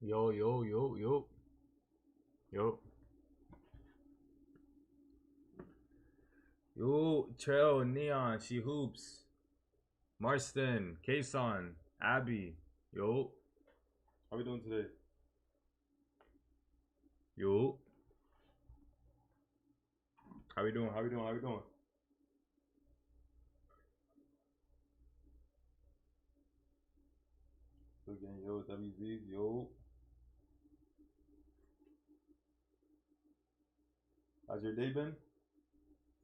Yo, yo, yo, yo, yo, yo, Trail, Neon, She Hoops, Marston, Kason, Abby, yo. How we doing today? Yo. How we doing? How we doing? How we doing? So again, yo, WZ, yo. How's your day been?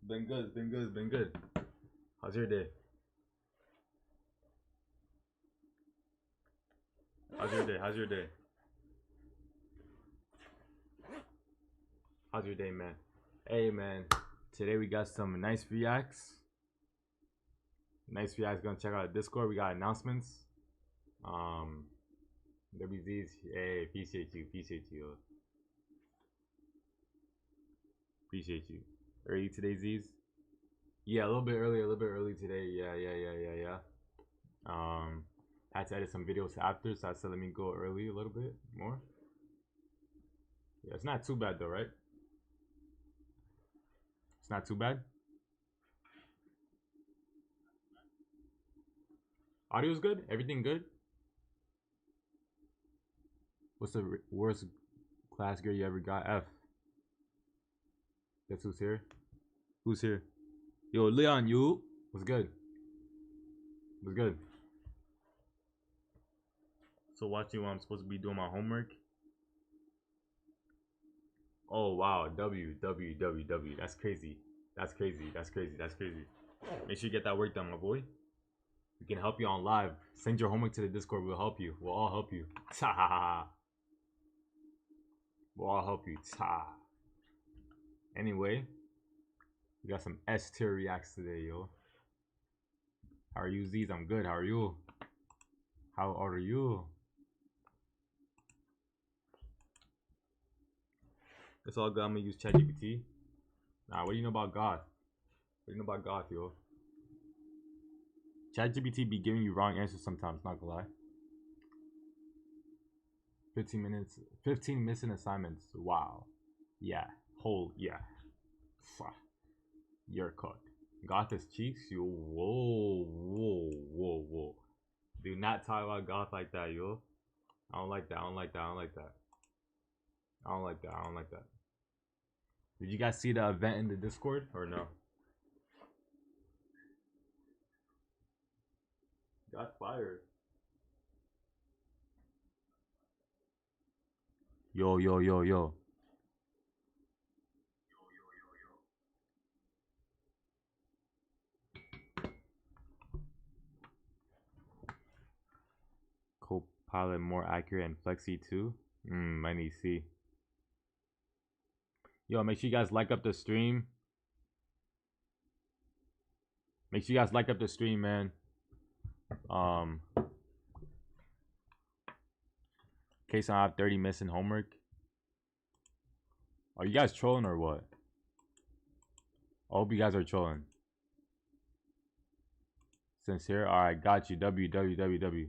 Been good, it's been good, it's been good. How's your day? How's your day? How's your day? How's your day, man? Hey, man. Today we got some nice reacts. Nice reacts. Gonna check out Discord. We got announcements. Um, WZ's. Hey, appreciate you. Appreciate you. Appreciate you. Early today, Z's. Yeah, a little bit early. A little bit early today. Yeah. Had to edit some videos after, so I said let me go early a little bit more. Yeah, it's not too bad though, right? It's not too bad. Audio's good. Everything good. What's the worst class grade you ever got? F. Guess who's here? Who's here? Yo, Leon, you. What's good? What's good? So watching while I'm supposed to be doing my homework. Oh wow, W. That's crazy. That's crazy. That's crazy. That's crazy. Make sure you get that work done, my boy. We can help you on live. Send your homework to the Discord. We'll help you. We'll all help you. We'll all help you. Anyway, we got some S tier reacts today, yo. How are you, Z's? I'm good. How are you? How are you? It's all good. I'm gonna use ChatGPT. Nah, what do you know about God? What do you know about God, yo? ChatGPT be giving you wrong answers sometimes, not gonna lie. 15 minutes, 15 missing assignments. Wow. Yeah. Yeah. You're cooked. Goth is cheeks? You whoa. Do not talk about Goth like that, yo. I don't like that. I don't like that. I don't like that. I don't like that. I don't like that. Did you guys see the event in the Discord or no? Got fired. Yo. Copilot more accurate and Flexi too? I need to see. Yo, make sure you guys like up the stream. Make sure you guys like up the stream, man. In case I have 30 missing homework. Are you guys trolling or what? I hope you guys are trolling. Sincere? Alright, got you. www.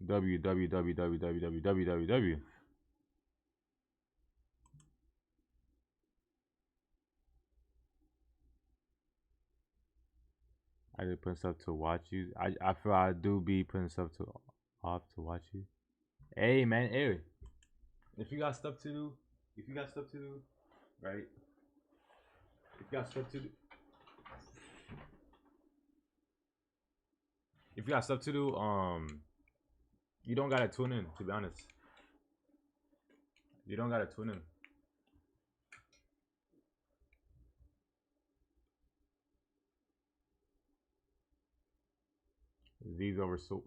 www. I did put stuff to watch you. I feel I do be putting stuff to off to watch you. Hey man, hey. If you got stuff to do, right? If you got stuff to do, if you got stuff to do, you don't gotta tune in. To be honest, you don't gotta tune in. Z's over school.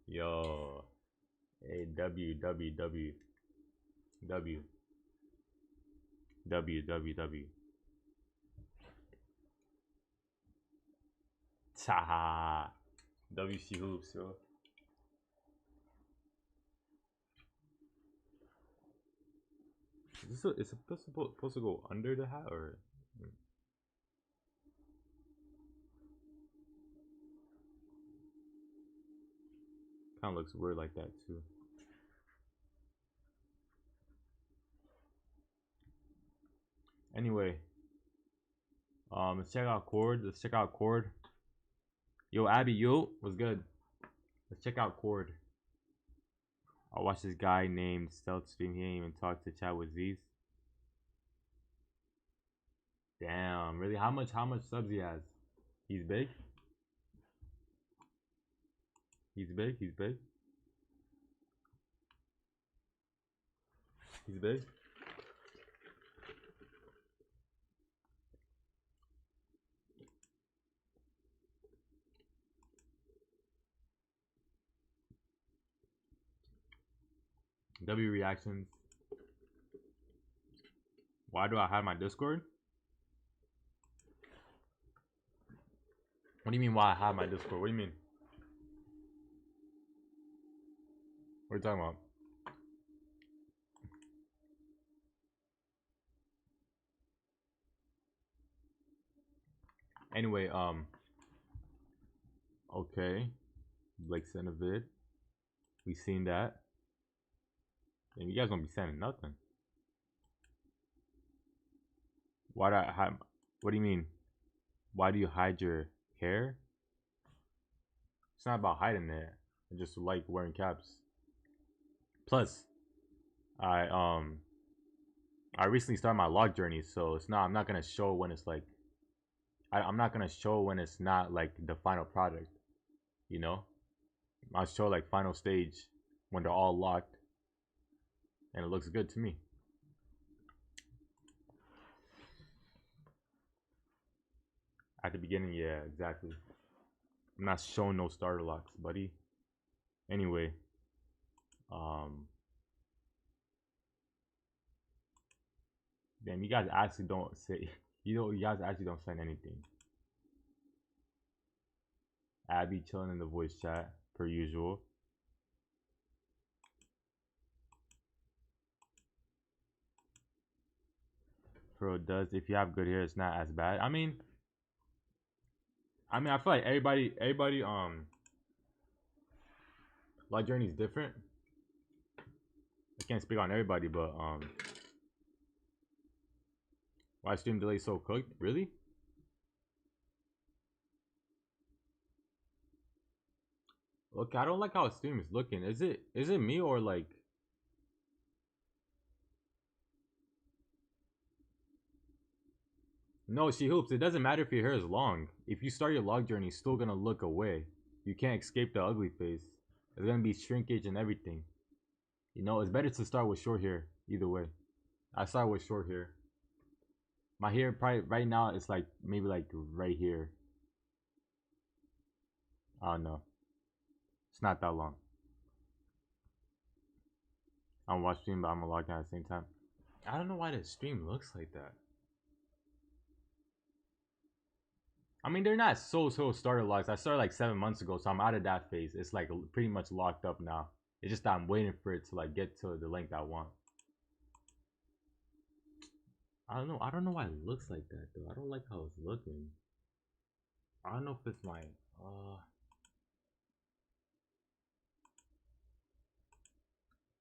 Yo, hey www. Ta. WC hoops, yo. Is it supposed to go under the hat or? Kind of looks weird like that too. Anyway, let's check out Cord. Let's check out Cord. Yo, Abby, yo, what's good? Let's check out Cord. I watched this guy named Stealth stream. He ain't even talk to chat with Z's. Damn, really? How much subs he has? He's big? He's big? He's big? He's big? W reactions. Why do I hide my Discord? What do you mean why I hide my Discord? What do you mean? What are you talking about? Anyway, okay. Blake sent a vid. We seen that. And you guys don't be sending nothing. Why do I hide? What do you mean? Why do you hide your hair? It's not about hiding it. I just like wearing caps. Plus, I recently started my log journey, so it's not. I'm not gonna show when it's like. I'm not gonna show when it's not like the final product. You know, I'll show like final stage when they're all locked, and it looks good to me. At the beginning, yeah, exactly. I'm not showing no starter locks, buddy. Anyway, damn, you guys actually don't say. You guys actually don't send anything. Abby chilling in the voice chat per usual. Bro, does if you have good hair, it's not as bad. I mean, I feel like everybody, life journey is different. I can't speak on everybody, but why stream delay so cooked? Really? Look, I don't like how stream is looking. Is it me or like? No, she hoops. It doesn't matter if your hair is long. If you start your log journey, it's still gonna look away. You can't escape the ugly face. It's gonna be shrinkage and everything. You know, it's better to start with short hair. Either way, I start with short hair. My hair probably right now it's like maybe like right here. I don't know. It's not that long. I'm watching stream, but I'm gonna log in at the same time. I don't know why the stream looks like that. I mean, they're not so starter logs. I started like 7 months ago, so I'm out of that phase. It's like pretty much locked up now. It's just that I'm waiting for it to like get to the length I want. I don't know. I don't know why it looks like that though. I don't like how it's looking. I don't know if it's my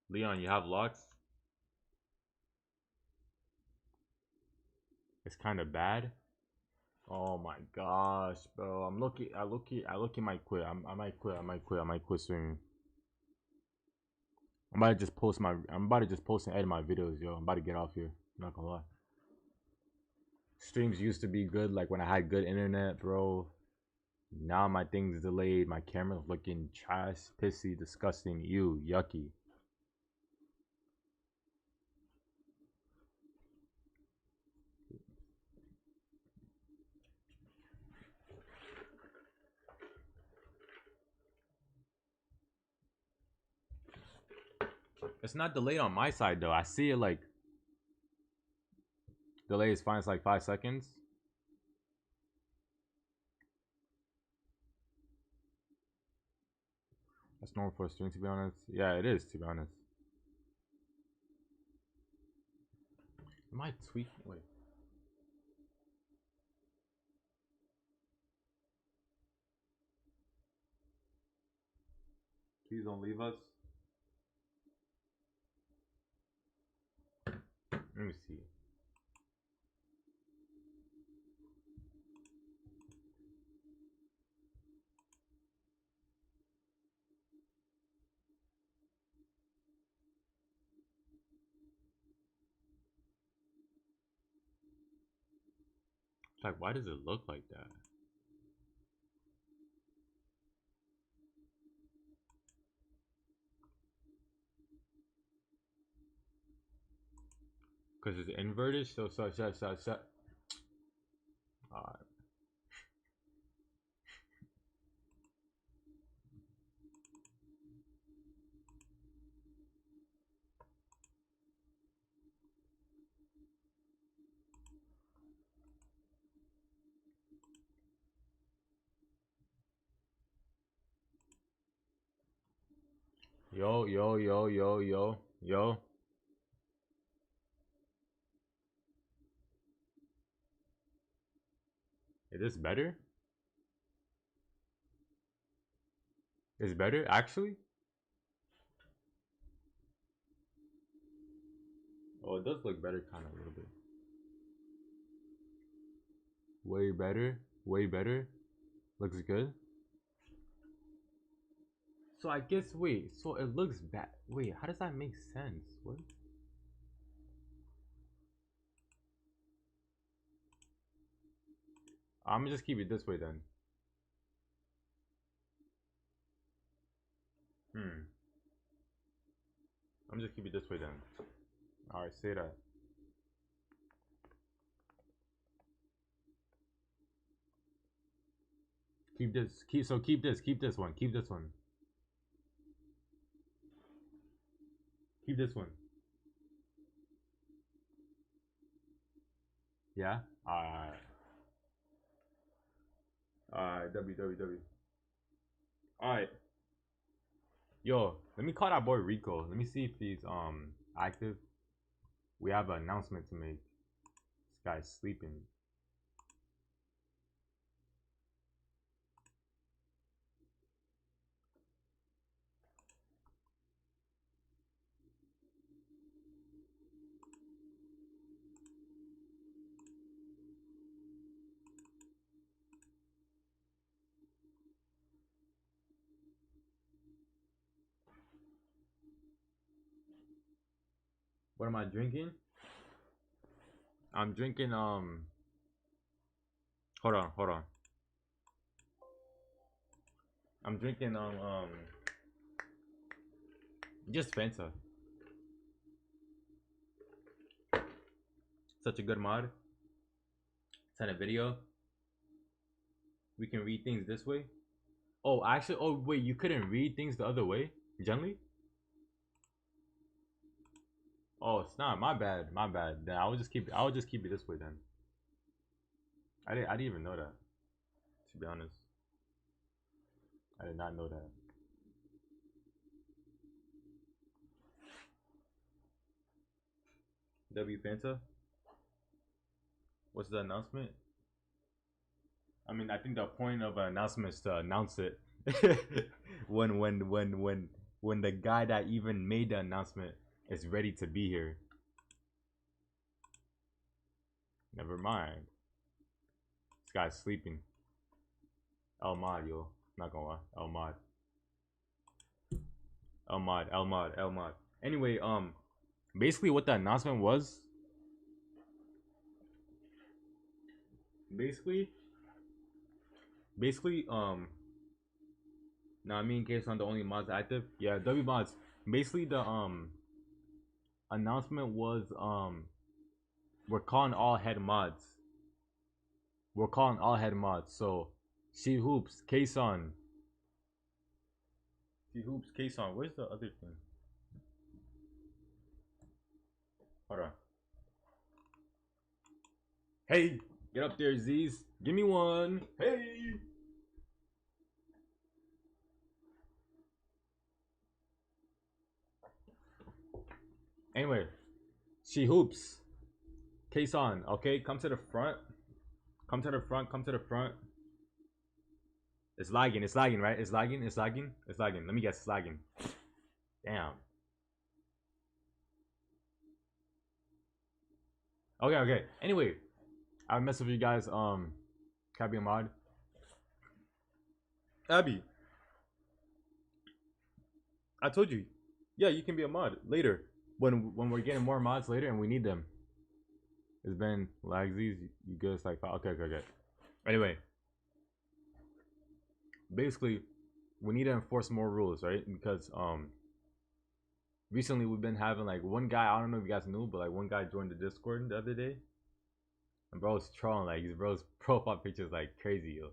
Leon, you have locks? It's kind of bad. Oh my gosh, bro. I might quit. I might quit soon. I'm about to just post and edit my videos, yo. I'm about to get off here. I'm not gonna lie. Streams used to be good, like when I had good internet, bro. Now my thing's delayed. My camera's looking trash, pissy, disgusting, ew, yucky. It's not delayed on my side though. I see it like delay is fine. It's like 5 seconds. That's normal for a stream, to be honest. Yeah, it is, to be honest. Am I tweaking? Wait. Please don't leave us. Let me see. Like, why does it look like that? Because it's inverted, so. Alright. Yo, yo, yo, yo, yo, yo. Is this better? Is better, actually? Oh, it does look better, kind of, a little bit. Way better. Way better. Looks good. So I guess, wait, so it looks bad. Wait, how does that make sense? What? I'm gonna just keep it this way then. I'm just keep it this way then. Alright, say that. Keep this. Keep this. Keep this one. Keep this one. Keep this one. Yeah? Alright. Alright, www. Alright. Yo, let me call that boy Rico. Let me see if he's active. We have an announcement to make. This guy's sleeping. What am I drinking? I'm drinking hold on. I'm drinking just Fanta. Such a good mod. Send a video. We can read things this way. Oh, actually, oh wait, you couldn't read things the other way? Gently? Oh, it's not. My bad. My bad. Then I would just keep it this way then. I didn't even know that. To be honest. I did not know that. W Fanta? What's the announcement? I mean, I think the point of an announcement is to announce it. when the guy that even made the announcement is ready to be here. Never mind. This guy's sleeping. El Mod, yo. Not gonna lie. El Mod. El Mod. El Mod. El Mod. Anyway, basically what the announcement was. Basically, now me and Case on the only mods active. Yeah, W mods. Basically, the announcement was we're calling all head mods. We're calling all head mods. So, She Hoops, Kason. She Hoops, Kason. Where's the other thing? Hold on. Hey, get up there, Z's. Give me one. Hey. Anyway, She Hoops, Kason. Okay, come to the front. Come to the front. Come to the front. It's lagging. It's lagging, right? It's lagging. It's lagging. It's lagging. Let me guess. It's lagging. Damn. Okay, okay. Anyway, I mess with you guys. Can I be a mod? Abby, I told you. Yeah, you can be a mod later when we're getting more mods later and we need them. It's been lagsies. You good? It's like okay, okay, okay. Anyway, basically, we need to enforce more rules, right? Because recently we've been having like one guy. I don't know if you guys knew, but like one guy joined the Discord the other day, and bro's trolling. Like his bro's profile picture is like crazy, yo.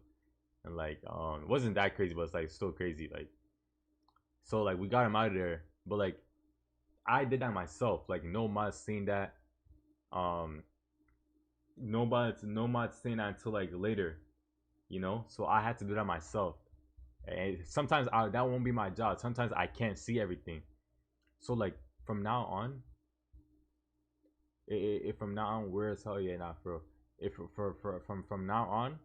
And like it wasn't that crazy, but it's like still crazy. Like so, like we got him out of there, but like I did that myself. Like no mod seen that. Um, no mod seen that until like later, you know. So I had to do that myself. And sometimes that won't be my job. Sometimes I can't see everything. So like from now on, if from now on, where as hell yeah, not for if for from now on.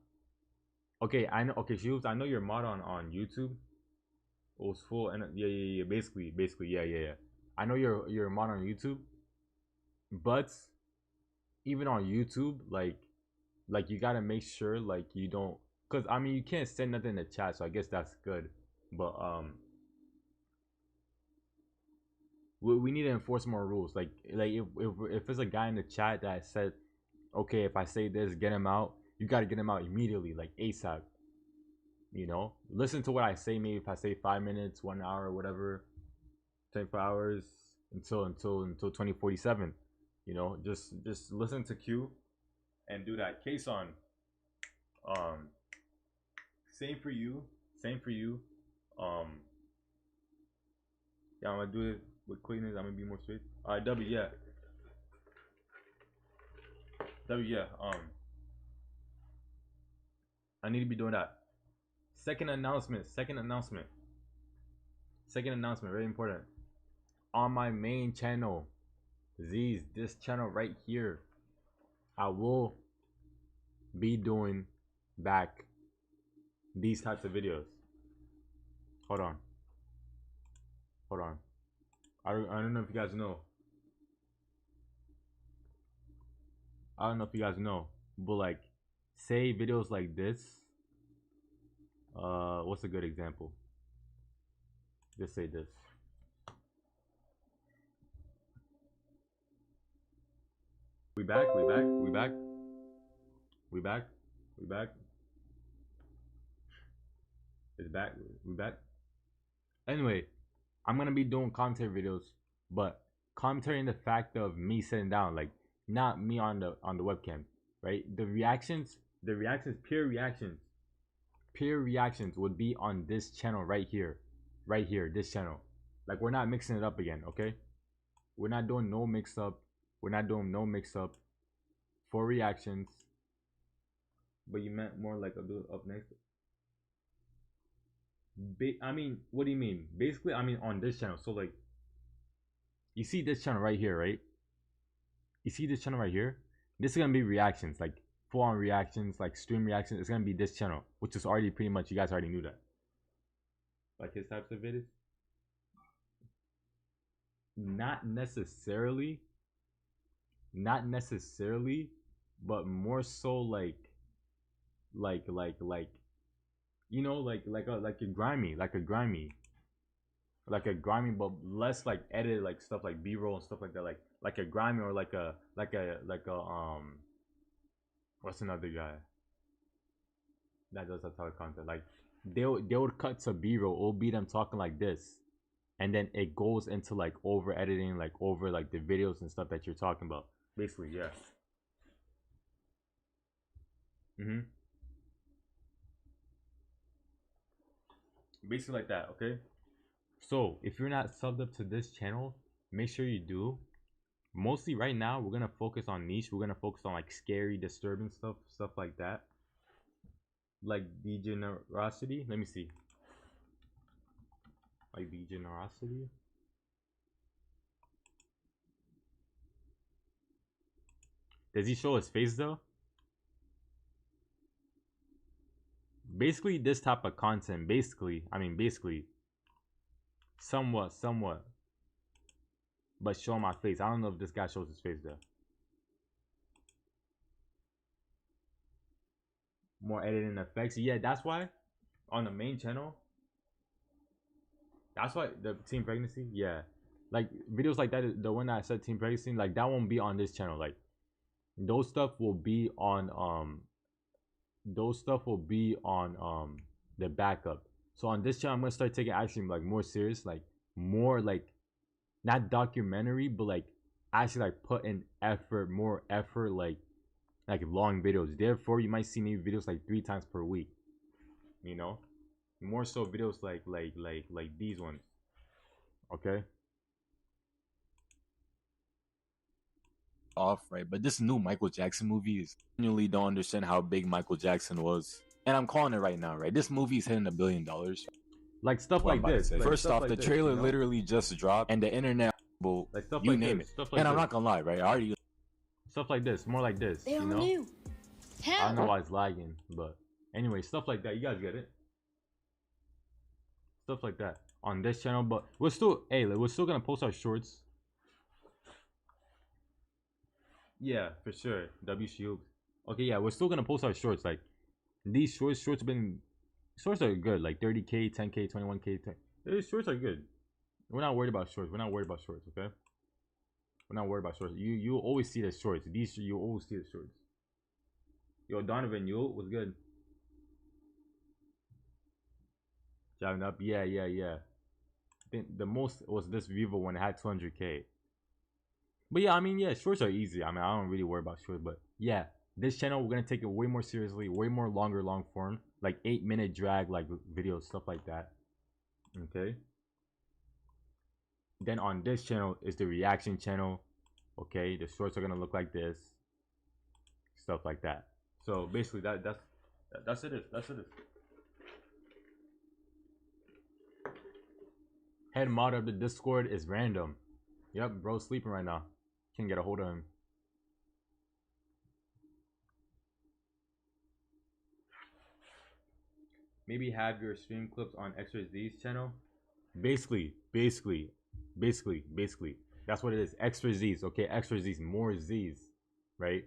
Okay, I know. Okay, Shields, I know you're mod on YouTube. It was full and yeah. Basically, yeah. I know you're a mod on YouTube, but even on YouTube, like you gotta make sure like you don't, cause I mean you can't send nothing in the chat, so I guess that's good. But we need to enforce more rules. Like if it's a guy in the chat that said, okay, if I say this, get him out. You gotta get him out immediately, like ASAP. You know, listen to what I say. Maybe if I say 5 minutes, 1 hour, whatever, 24 hours until 2047. You know, just listen to Q and do that. Case on. Um, same for you. Same for you. Um, yeah, I'm gonna do it with cleaners. I'm gonna be more straight. All right, W, yeah, W, yeah. I need to be doing that. Second announcement. Second announcement. Second announcement. Very important. On my main channel, Z's, this channel right here, I will be doing back these types of videos. Hold on. Hold on. I don't know if you guys know. I don't know if you guys know, but like, say videos like this. What's a good example? Just say this. We back. We back. We back. We back. We back. It's back. We back. Anyway, I'm gonna be doing commentary videos, but commentary in the fact of me sitting down, like not me on the webcam, right? The reactions, pure reactions would be on this channel right here, this channel. Like we're not mixing it up again, okay? We're not doing no mix up. We're not doing no mix up for reactions. But you meant more like I'll do it up next. I mean, what do you mean? Basically, I mean on this channel. So like, you see this channel right here, right? You see this channel right here? This is gonna be reactions, like full on reactions, like stream reactions. It's gonna be this channel, which is already pretty much, you guys already knew that. Like his types of videos. Not necessarily, not necessarily, but more so like you know, like a grimy, like a grimy, but less like edited, like stuff like B-roll and stuff like that, like a grimy, or like a what's another guy that does that type of content? Like they would cut to B-roll, it'll be them talking like this, and then it goes into like over editing, like over like the videos and stuff that you're talking about. Basically, yeah. Mm-hmm. Basically like that, okay? So if you're not subbed up to this channel, make sure you do. Mostly right now, we're gonna focus on niche. We're gonna focus on like scary, disturbing stuff like that. Like degenerosity. Let me see. Like degenerosity. Does he show his face though? basically this type of content. Basically, I mean, basically, somewhat, but show my face. I don't know if this guy shows his face there. More editing effects. Yeah, that's why on the main channel. That's why the teen pregnancy. Yeah, like videos like that. The one that I said teen pregnancy, like that won't be on this channel. Like those stuff will be on the backup. So on this channel, I'm gonna start taking actually like more serious, like more like not documentary, but like actually like put in effort, more effort, like long videos. Therefore, you might see me videos like 3 times per week. You know, more so videos like these ones. Okay. Off, right? But this new Michael Jackson movie is genuinely don't understand how big Michael Jackson was. And I'm calling it right now, right? This movie is hitting $1 billion. Like stuff like this. Like First off, like the this, trailer you know? literally just dropped, and the internet will Like stuff you like name this, it. stuff like And I'm this. not gonna lie, right? I already Stuff like this, more like this. They you all know? knew. I don't know Hell, why it's lagging, but anyway, stuff like that. You guys get it. Stuff like that on this channel, but we're still we're still gonna post our shorts. Yeah, for sure. W Shield. Okay, yeah, we're still gonna post our shorts. Like these shorts are good. Like 30K, 10K, 21K. These shorts are good. We're not worried about shorts. Okay. We're not worried about shorts. You always see the shorts. You always see the shorts. Yo, Donovan, you was good. Jabbing up, yeah. I think the most was this Vivo when it had 200K. But yeah, I mean, yeah, shorts are easy. I mean, I don't really worry about shorts, but yeah, this channel we're gonna take it way more seriously, way more long form, like 8-minute drag, like videos, stuff like that. Okay. Then on this channel is the reaction channel. Okay, the shorts are gonna look like this, stuff like that. So basically, that's it. Head mod of the Discord is random. Yep, bro's sleeping right now. Can't get a hold of him. Maybe have your stream clips on Extra Z's channel. Basically. That's what it is. Extra Z's. Okay, Extra Z's. More Z's. Right?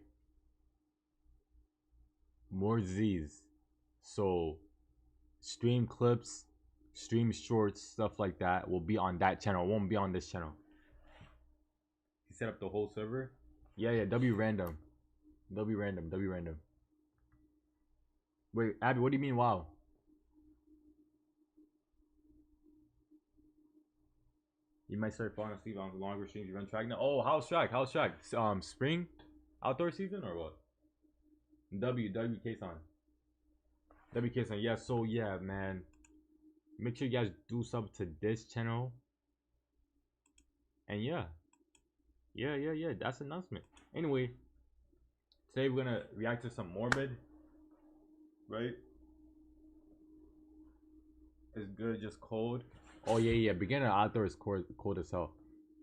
More Z's. So, stream clips, stream shorts, stuff like that will be on that channel. It won't be on this channel. He set up the whole server. Yeah. W random. Wait, Abby, what do you mean? Wow. You might start falling asleep on longer streams. You run track now. Oh, how's track? Spring, outdoor season or what? WK son. Yeah. So yeah, man. Make sure you guys do sub to this channel. And yeah. That's the announcement. Anyway, today we're gonna react to some Morbid. Right? It's good, just cold. Oh yeah. Beginner outdoor is cold as hell.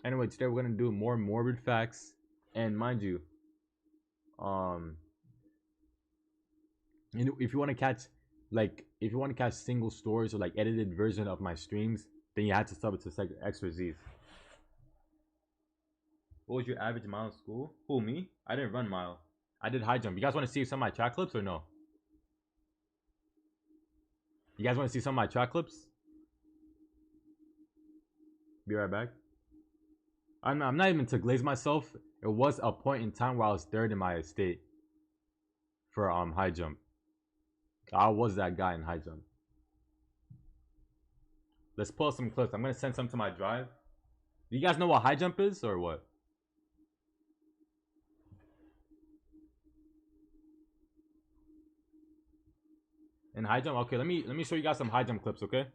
Anyway, today we're gonna do more Morbid facts. And mind you, if you want to catch single stories or like edited version of my streams, then you have to sub it to Extra Z's. What was your average mile in school? Who, me? I didn't run mile. I did high jump. You guys want to see some of my track clips or no? You guys want to see some of my track clips? Be right back. I'm not even to glaze myself. It was a point in time where I was third in my state for high jump. I was that guy in high jump. Let's pull some clips. I'm gonna send some to my drive. Do you guys know what high jump is or what? In high jump, okay. Let me show you guys some high jump clips, okay?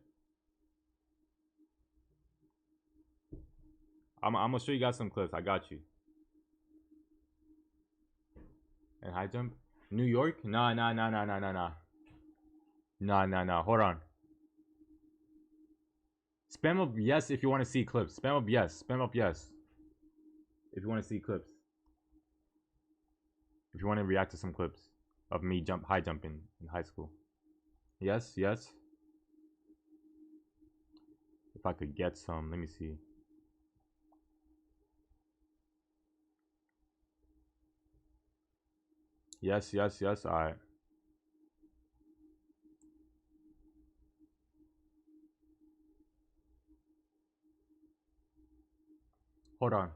I'm gonna show you guys some clips. I got you. And high jump, New York? Nah. Hold on. Spam up yes if you want to see clips. Spam up yes. If you want to see clips. If you want to react to some clips of me high jumping in high school. Yes, yes. If I could get some, let me see. Yes, yes, yes. All right. Hold on.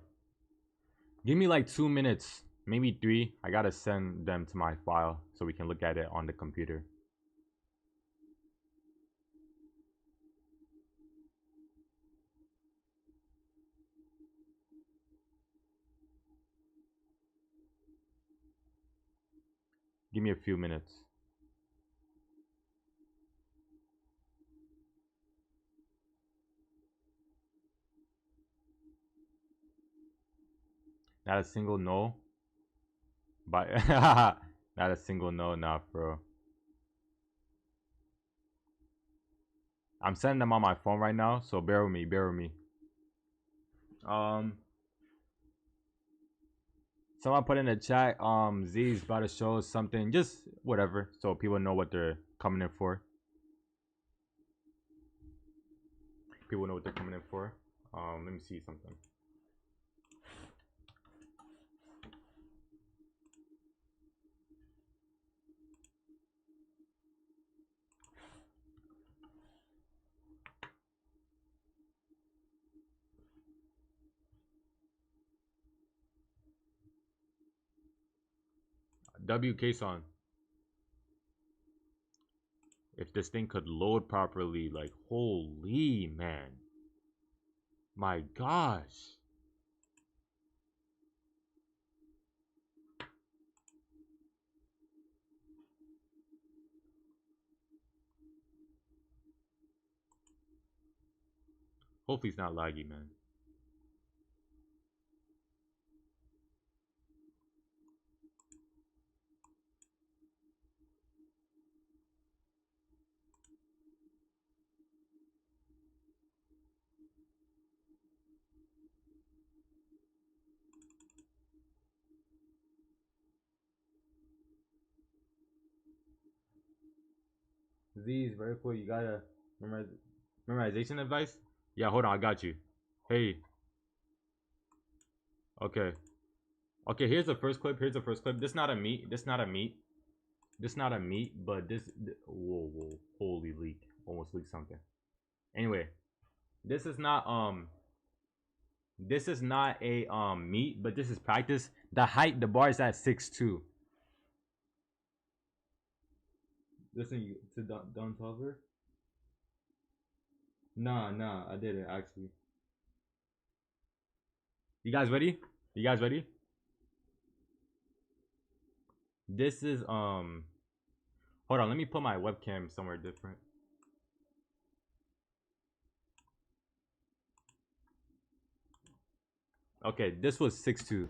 Give me like 2 minutes, maybe 3. I gotta send them to my file so we can look at it on the computer. Give me a few minutes. Not a single no. But not a single no, nah, bro. I'm sending them on my phone right now, so bear with me, bear with me. Someone put in the chat, Z's about to show us something, just whatever, so people know what they're coming in for. People know what they're coming in for. Let me see something. WK son. If this thing could load properly, like holy man. My gosh. Hopefully it's not laggy, man. Z's very cool. You gotta memorization advice? Yeah, hold on, I got you. Hey. Okay. Okay, here's the first clip. Here's the first clip. This not a meat. This not a meat. This not a meat, but whoa, whoa. Holy leak. Almost leaked something. Anyway, this is not a meat, but this is practice. The height, the bar is at 6'2". Listen to Don Tolliver. Nah, I didn't actually. You guys ready? You guys ready? This is hold on, let me put my webcam somewhere different. Okay, this was 6'2".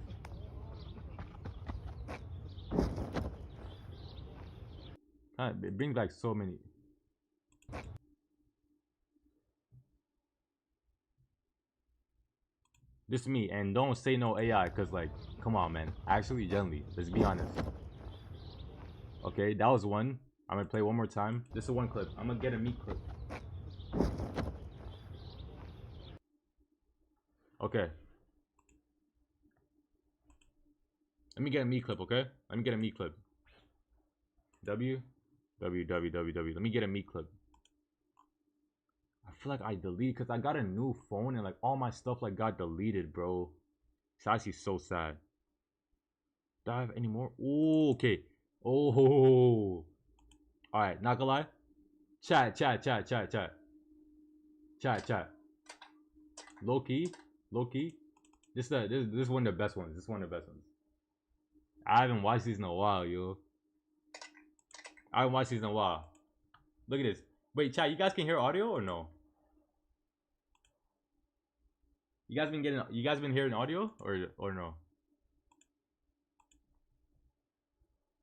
It brings back so many. This is me, and don't say no AI, cause like, come on, man. Actually, gently. Let's be honest. Okay, that was one. I'm gonna play one more time. This is one clip. I'm gonna get a meat clip. Okay. Let me get a meat clip, okay? Let me get a meat clip. W. Let me get a meat clip. I feel like I delete because I got a new phone and like all my stuff like got deleted, bro. It's actually so sad. Do I have any more? Oh, okay. Oh. Alright, not gonna lie. Chat. Low key. This is one of the best ones. This is one of the best ones. I haven't watched these in a while, yo. I haven't watched these in a while. Look at this. Wait, chat, you guys can hear audio or no? You guys been hearing audio or no?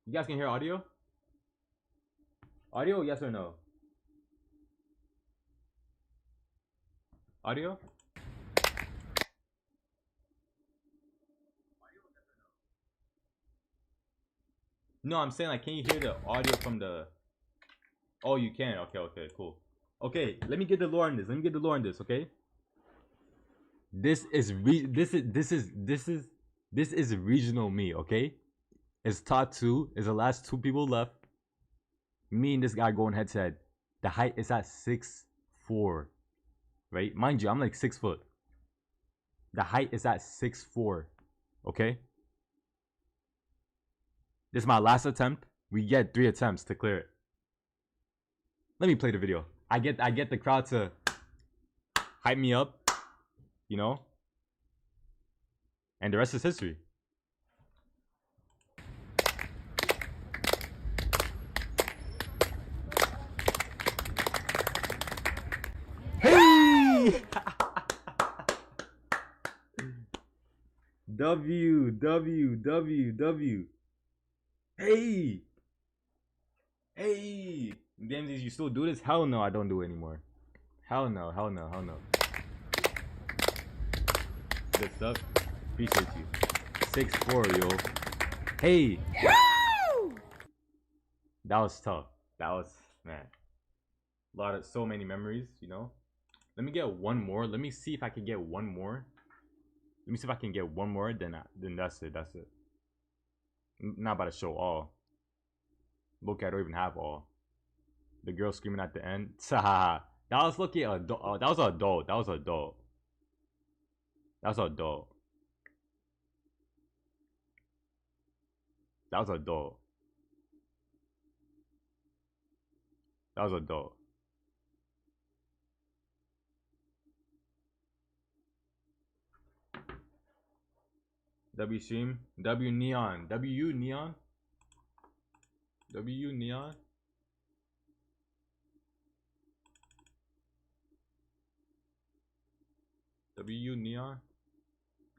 You guys can hear audio? Audio, yes or no? Audio? No, I'm saying like, can you hear the audio from the? Oh, you can. Okay, okay, cool. Okay, let me get the lore on this. Let me get the lore on this. Okay. This is regional me. Okay. It's top two. It's the last two people left. Me and this guy going head to head. The height is at 6'4", right? Mind you, I'm like 6 foot. The height is at 6'4". Okay. This is my last attempt. We get 3 attempts to clear it. Let me play the video. I get the crowd to hype me up, you know, and the rest is history. Hey! W. Hey! Hey! Damn, did you still do this? Hell no, I don't do it anymore. Hell no, hell no, hell no. Good stuff. Appreciate you. 6'4", yo. Hey! That was tough. That was, man. So many memories, you know? Let me get one more. Let me see if I can get one more. Let me see if I can get one more. Then that's it. That's it. I'm not about to show all. Look, I don't even have all. The girl screaming at the end. That was looking adult. That was adult. That was adult. That was adult. That was adult. That was adult. W stream. W neon. W neon. W neon. W neon.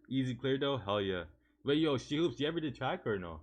Easy clear though. Hell yeah. Wait, yo, She Hoops, you ever did track or no?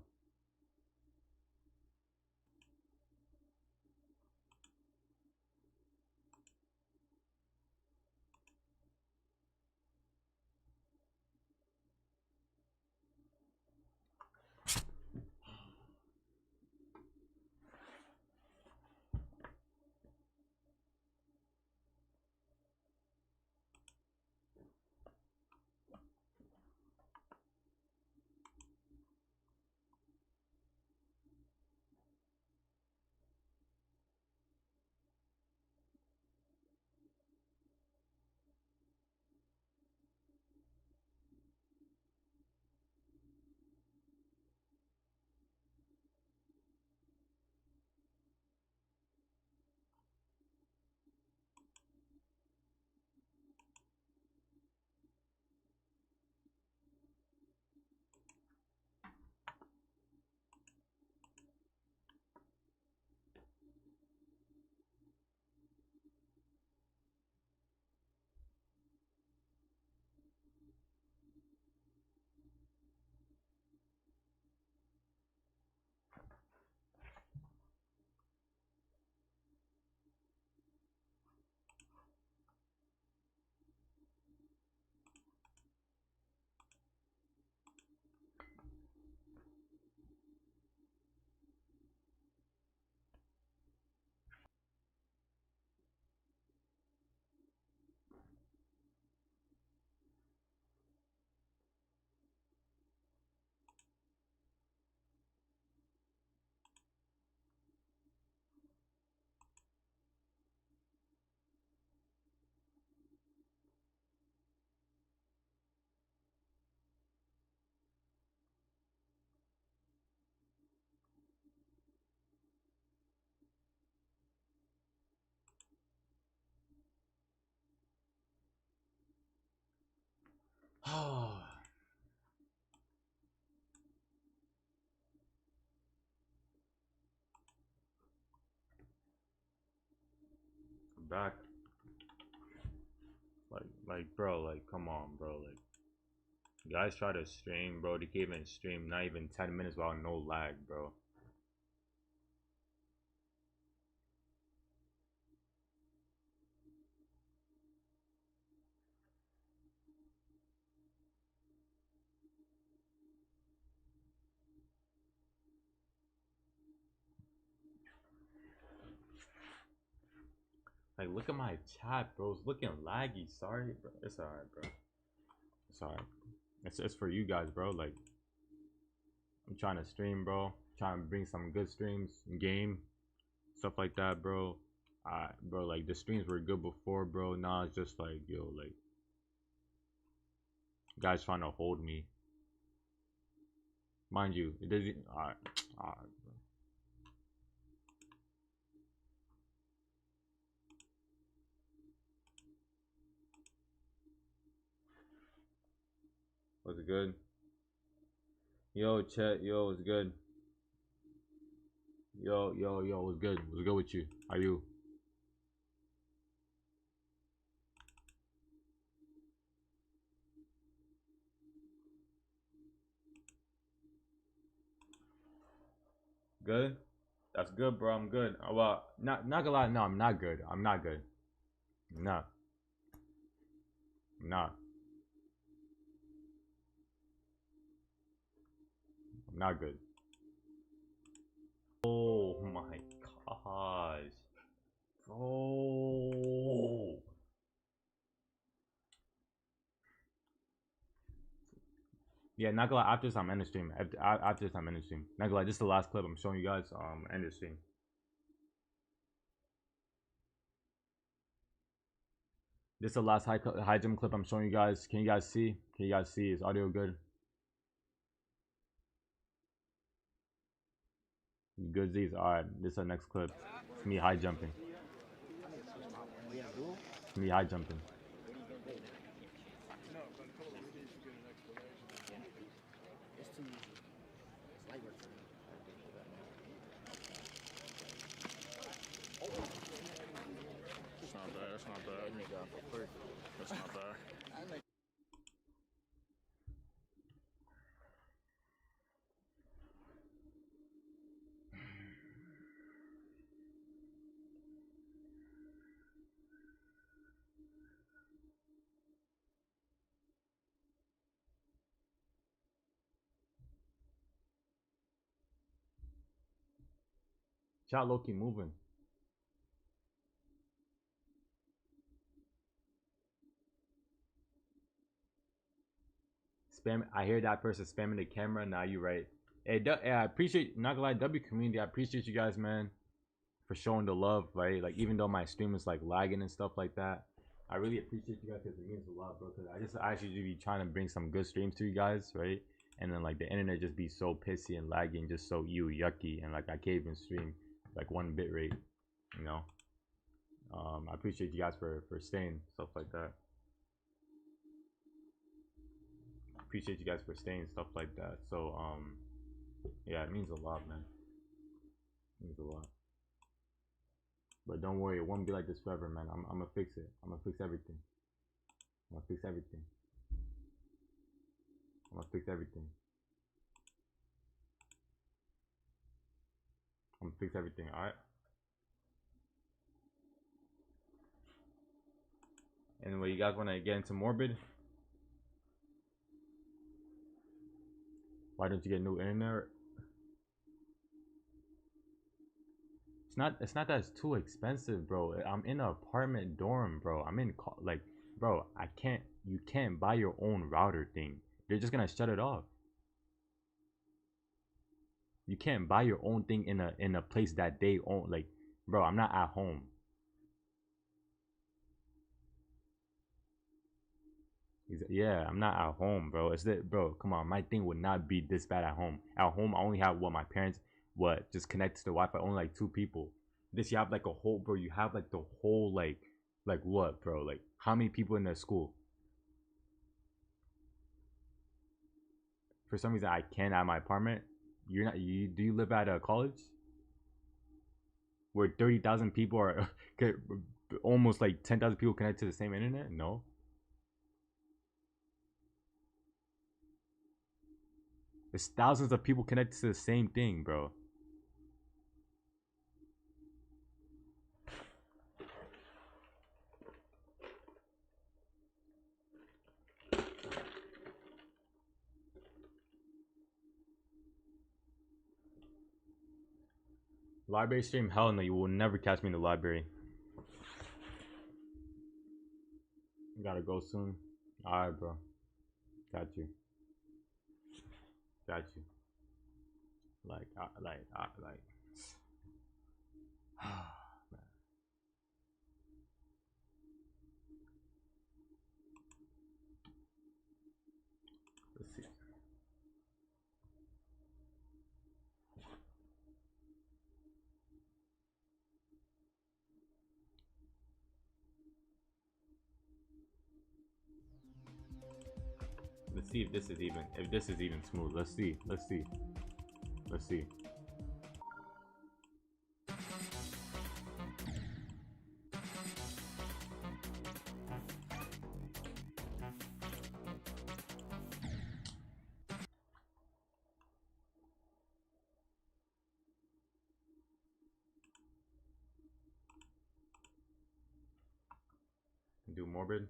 Oh. Back. Bro, like, come on, bro. Like, guys try to stream, bro. They can't even stream not even 10 minutes without no lag, bro. Like, look at my chat, bro. It's looking laggy. Sorry, bro. It's alright, bro. It's alright. It's for you guys, bro. Like, I'm trying to stream, bro. Trying to bring some good streams, game, stuff like that, bro. Bro, like the streams were good before, bro. Now it's just like, yo, like, guys trying to hold me. Mind you, it doesn't. Alright, alright, bro. What's good? Yo, chat. Yo, what's good? Yo, what's good? What's good with you? How you? Good? That's good, bro. I'm good. Well, not gonna lie. No, I'm not good. I'm not good. I'm not. I'm not. I'm not good. Oh my gosh, bro. Yeah, not gonna lie. After this, I'm in the stream. After this, I'm in the stream. Not gonna lie. This is the last clip I'm showing you guys. End the stream. This is the last high jump clip I'm showing you guys. Can you guys see? Can you guys see? Is audio good? Good Z's. Alright, this is the next clip. It's me high jumping. It's me high jumping. That's not bad. That's not bad. That's not bad. Chat low-key moving. Spam. I hear that person spamming the camera. Now you right. Hey, I appreciate. Not gonna lie, W community. I appreciate you guys, man, for showing the love, right? Like, even though my stream is like lagging and stuff like that, I really appreciate you guys because it means a lot, bro. Because I actually be trying to bring some good streams to you guys, right? And then like the internet just be so pissy and laggy and just so yucky, and like I can't even stream like 1 bit rate, you know. I appreciate you guys for staying, stuff like that. Appreciate you guys for staying, stuff like that. So yeah, it means a lot, man. It means a lot. But don't worry, it won't be like this forever, man. I'm gonna fix it. I'm gonna fix everything. I'm gonna fix everything. I'm gonna fix everything. I'm gonna fix everything, alright? Anyway, you guys wanna get into Morbid? Why don't you get new internet? It's not that it's too expensive, bro. I'm in an apartment dorm, bro. I'm in like, bro, you can't buy your own router thing. They're just gonna shut it off. You can't buy your own thing in a place that they own. Like, bro, I'm not at home. Yeah, I'm not at home, bro. It's that, bro. Come on, my thing would not be this bad at home. At home, I only have my parents just connect to the Wi-Fi. Only like 2 people. This you have like a whole, bro. You have like the whole like what, bro? Like how many people in the school? For some reason, I can't at my apartment. You're not. Do you live at a college where 30,000 people are almost like 10,000 people connect to the same internet? No. There's thousands of people connected to the same thing, bro. Library stream? Hell no, you will never catch me in the library. Gotta go soon. Alright, bro. Got you. Got you. Like. Man. Let's see. Let's see if this is even smooth. Let's see. Let's see. Let's see. Do morbid.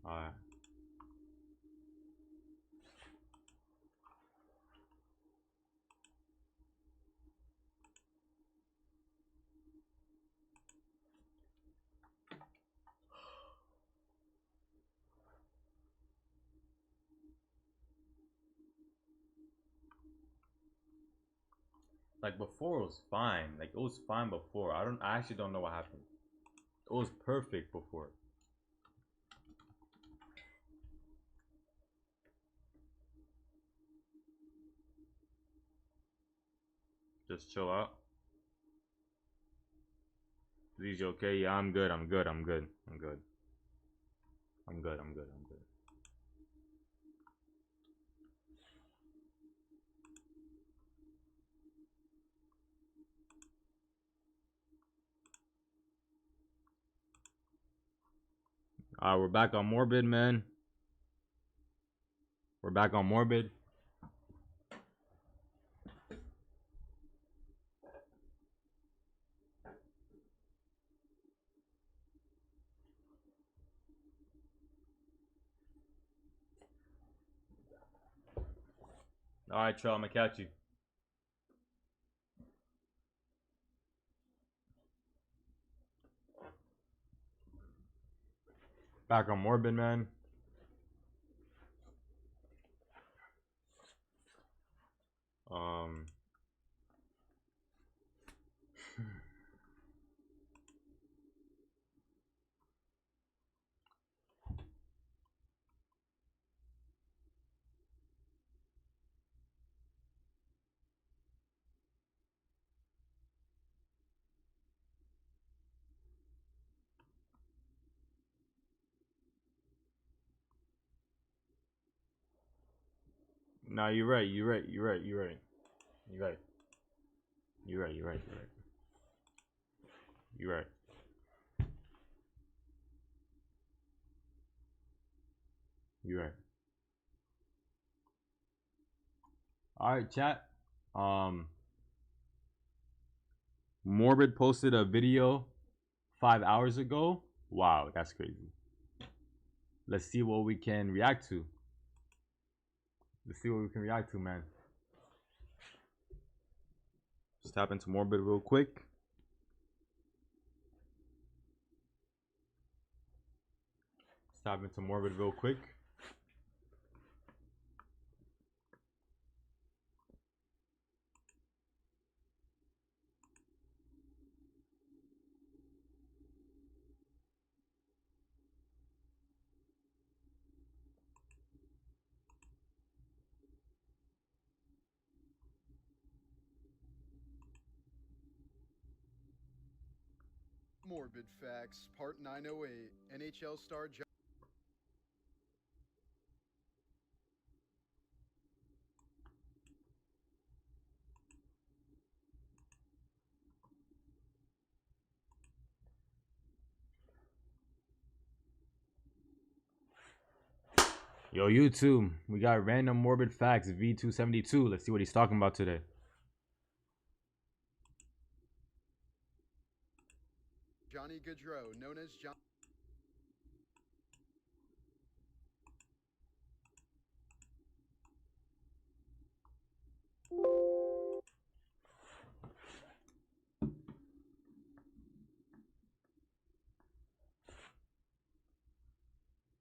Alright. Like before it was fine. Like it was fine before. I actually don't know what happened. It was perfect before. Just chill out. Is you okay? Yeah, I'm good. I'm good. I'm good. I'm good. I'm good. I'm good. I'm good. Alright, we're back on morbid, man. We're back on morbid. Alright, Trail, I'm gonna catch you. Back on morbid, man. Nah, you're right. You're right. You're right. You're right. You're right. You're right. You're right. You're right. You're right. You're right. All right, chat. Morbid posted a video 5 hours ago. Wow, that's crazy. Let's see what we can react to. Let's see what we can react to, man. Just tap into morbid real quick. Let's tap into morbid real quick. Morbid Facts, Part 908, NHL star Yo, YouTube, we got random morbid facts V272. Let's see what he's talking about today. Johnny Gaudreau, known as John.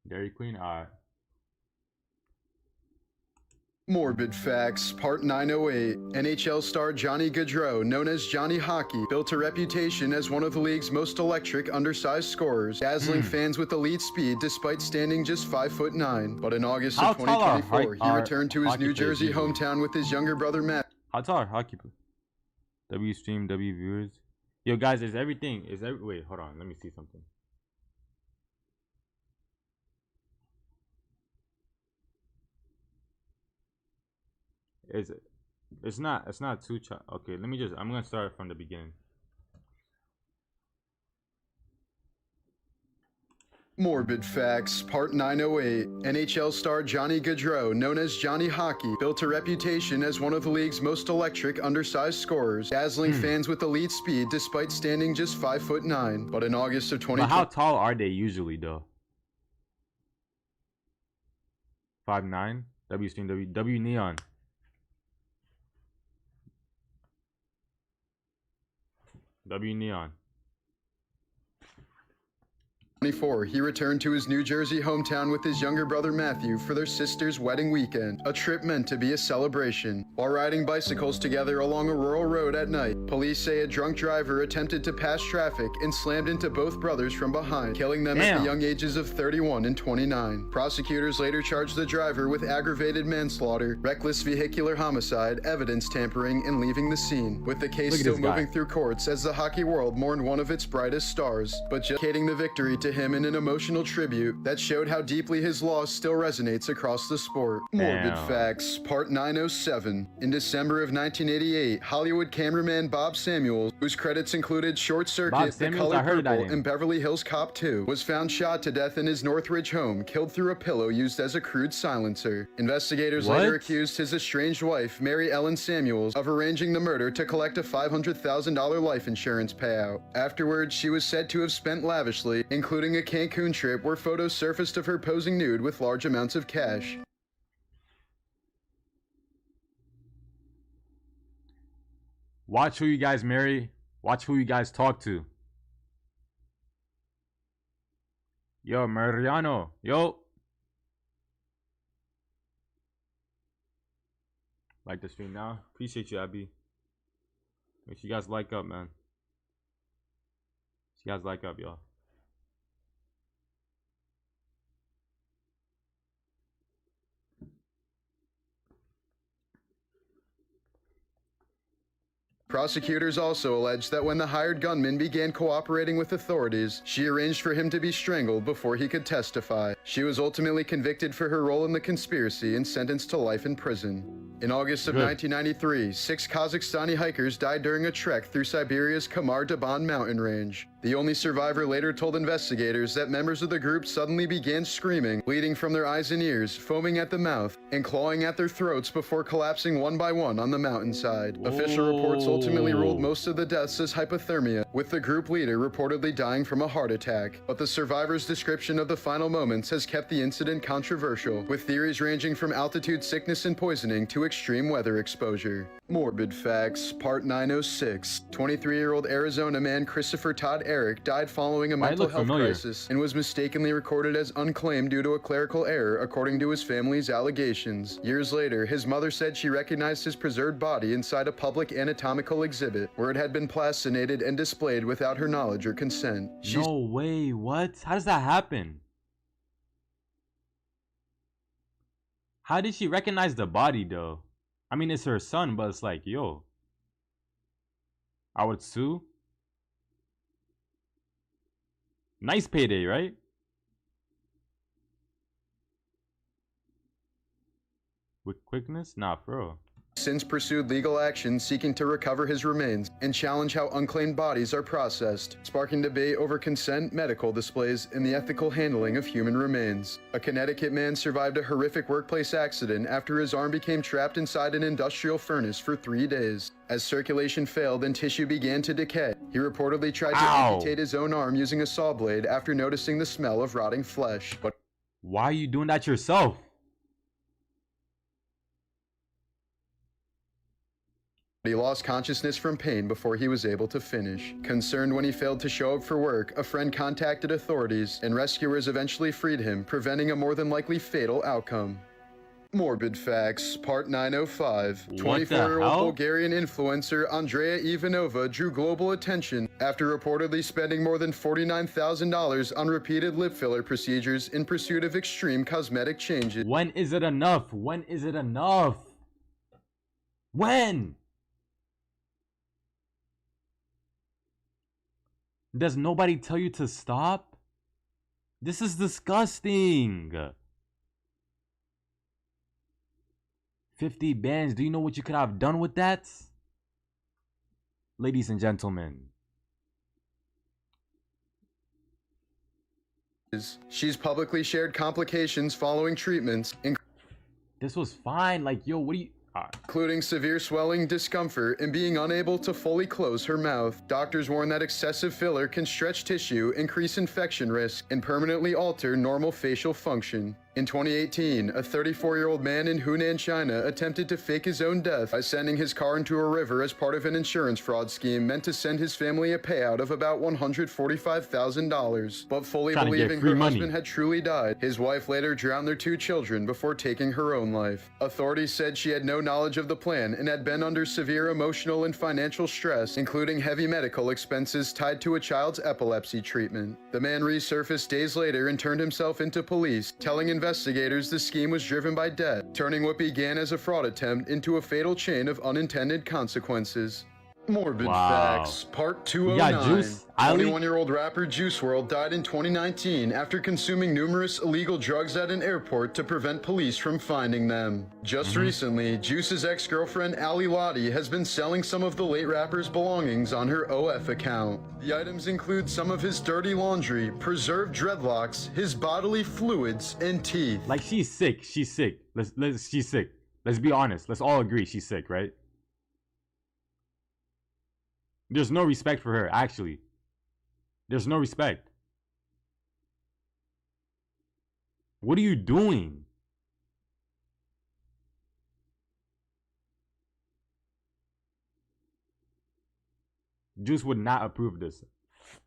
Dairy Queen. Morbid Facts, Part 908. NHL star Johnny Gaudreau, known as Johnny Hockey, built a reputation as one of the league's most electric, undersized scorers, dazzling fans with elite speed despite standing just 5'9". But in August How of tall are 2024, he are returned to his hockey New players Jersey usually? hometown with his younger brother Matt. How tall are hockey players? W stream, W viewers. Yo, guys, is everything? Wait, hold on. Let me see something. Is it? It's not. It's not too. Okay, let me just. I'm gonna start from the beginning. Morbid Facts, Part 908. NHL star Johnny Gaudreau, known as Johnny Hockey, built a reputation as one of the league's most electric, undersized scorers, dazzling fans with elite speed despite standing just 5'9". But in August of But how 2020, tall are they usually, though? 5'9". W stream, W neon. W neon. he returned to his New Jersey hometown with his younger brother Matthew for their sister's wedding weekend, a trip meant to be a celebration. While riding bicycles together along a rural road at night, police say a drunk driver attempted to pass traffic and slammed into both brothers from behind, killing them at Damn. the young ages of 31 and 29. Prosecutors later charged the driver with aggravated manslaughter, reckless vehicular homicide, evidence tampering, and leaving the scene, with the case Look at still this guy. moving through courts as the hockey world mourned one of its brightest stars, but just dedicating the victory to him in an emotional tribute that showed how deeply his loss still resonates across the sport. Morbid Damn. Facts, Part 907. In December of 1988, Hollywood cameraman Bob Samuels, whose credits included Short Circuit, The Samuels, I Color heard of that Purple, name. and Beverly Hills Cop 2, was found shot to death in his Northridge home, killed through a pillow used as a crude silencer. Investigators later What? accused his estranged wife, Mary Ellen Samuels, of arranging the murder to collect a $500,000 life insurance payout. Afterwards, she was said to have spent lavishly, including a Cancun trip where photos surfaced of her posing nude with large amounts of cash. Watch who you guys marry. Watch who you guys talk to. Yo, Mariano. Yo. Like the stream now. Appreciate you, Abby. Make sure you guys like up, man. You guys like up, y'all. Prosecutors also alleged that when the hired gunman began cooperating with authorities, she arranged for him to be strangled before he could testify. She was ultimately convicted for her role in the conspiracy and sentenced to life in prison. In August of Good. 1993, 6 Kazakhstani hikers died during a trek through Siberia's Kamar-Daban mountain range. The only survivor later told investigators that members of the group suddenly began screaming, bleeding from their eyes and ears, foaming at the mouth, and clawing at their throats before collapsing one by one on the mountainside. Official reports ultimately ruled most of the deaths as hypothermia, with the group leader reportedly dying from a heart attack. But the survivor's description of the final moments has kept the incident controversial, with theories ranging from altitude sickness and poisoning to extreme weather exposure. Morbid Facts, Part 906. 23-year-old Arizona man Christopher Todd Eric died following a Why it mental look health familiar? crisis and was mistakenly recorded as unclaimed due to a clerical error, according to his family's allegations. Years later, his mother said she recognized his preserved body inside a public anatomical exhibit where it had been plastinated and displayed without her knowledge or consent. She No way. What? How does that happen? How did she recognize the body, though? I mean, it's her son, but it's like, yo. I would sue. Nice payday, right? With quickness? Nah, bro. since pursued legal action seeking to recover his remains and challenge how unclaimed bodies are processed, sparking debate over consent, medical displays, and the ethical handling of human remains. A Connecticut man survived a horrific workplace accident after his arm became trapped inside an industrial furnace for 3 days. As circulation failed and tissue began to decay, he reportedly tried to amputate his own arm using a saw blade after noticing the smell of rotting flesh. But why are you doing that yourself? He lost consciousness from pain before he was able to finish. Concerned when he failed to show up for work, a friend contacted authorities, and rescuers eventually freed him, preventing a more than likely fatal outcome. Morbid Facts, Part 905. What the 24-year-old hell? Bulgarian influencer Andrea Ivanova drew global attention after reportedly spending more than $49,000 on repeated lip filler procedures in pursuit of extreme cosmetic changes. When is it enough? When is it enough? When? Does nobody tell you to stop? This is disgusting. 50 bands. Do you know what you could have done with that? Ladies and gentlemen. She's publicly shared complications following treatments, This was fine. Like, yo, what do you... including severe swelling, discomfort, and being unable to fully close her mouth. Doctors warn that excessive filler can stretch tissue, increase infection risk, and permanently alter normal facial function. In 2018, a 34-year-old man in Hunan, China attempted to fake his own death by sending his car into a river as part of an insurance fraud scheme meant to send his family a payout of about $145,000. But fully Trying to get believing free her money. husband had truly died, his wife later drowned their 2 children before taking her own life. Authorities said she had no knowledge of the plan and had been under severe emotional and financial stress, including heavy medical expenses tied to a child's epilepsy treatment. The man resurfaced days later and turned himself into police, telling investigators the scheme was driven by debt, turning what began as a fraud attempt into a fatal chain of unintended consequences. Morbid Wow. Facts, Part 209. Yeah, Juice, Ali. 21-year-old rapper Juice WRLD died in 2019 after consuming numerous illegal drugs at an airport to prevent police from finding them. Just recently, Juice's ex-girlfriend Ali Lottie has been selling some of the late rapper's belongings on her OF account. The items include some of his dirty laundry, preserved dreadlocks, his bodily fluids, and teeth. Like, she's sick. She's sick. She's sick. Let's be honest. Let's all agree she's sick, right? There's no respect for her, actually. There's no respect. What are you doing? Juice would not approve of this.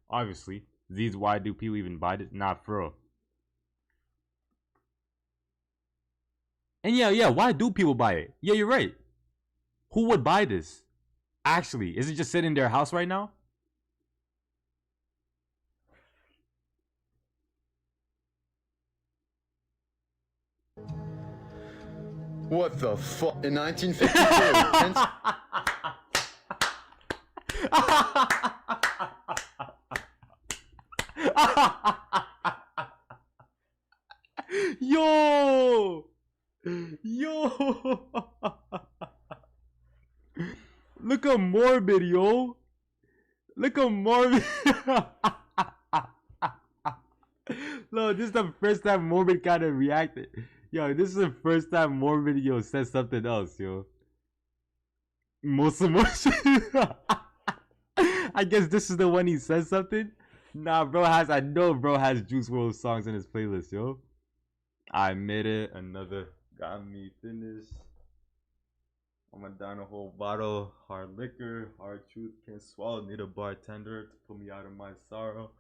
Obviously. These, why do people even buy this? Not for real. And yeah, why do people buy it? Yeah, you're right. Who would buy this? Actually, is it just sitting in their house right now? What the fuck? In 1952, Yo! Look at Morbid, yo. Look at Morbid. Look, this is the first time Morbid kind of reacted. Yo, this is the first time Morbid, yo, said something else, yo. Most emotion. I guess this is the one he said something. Nah, I know bro has Juice WRLD songs in his playlist, yo. I made it. Another got me finished. I'm gonna down a whole bottle. Hard liquor, hard truth, can't swallow. Need a bartender to put me out of my sorrow.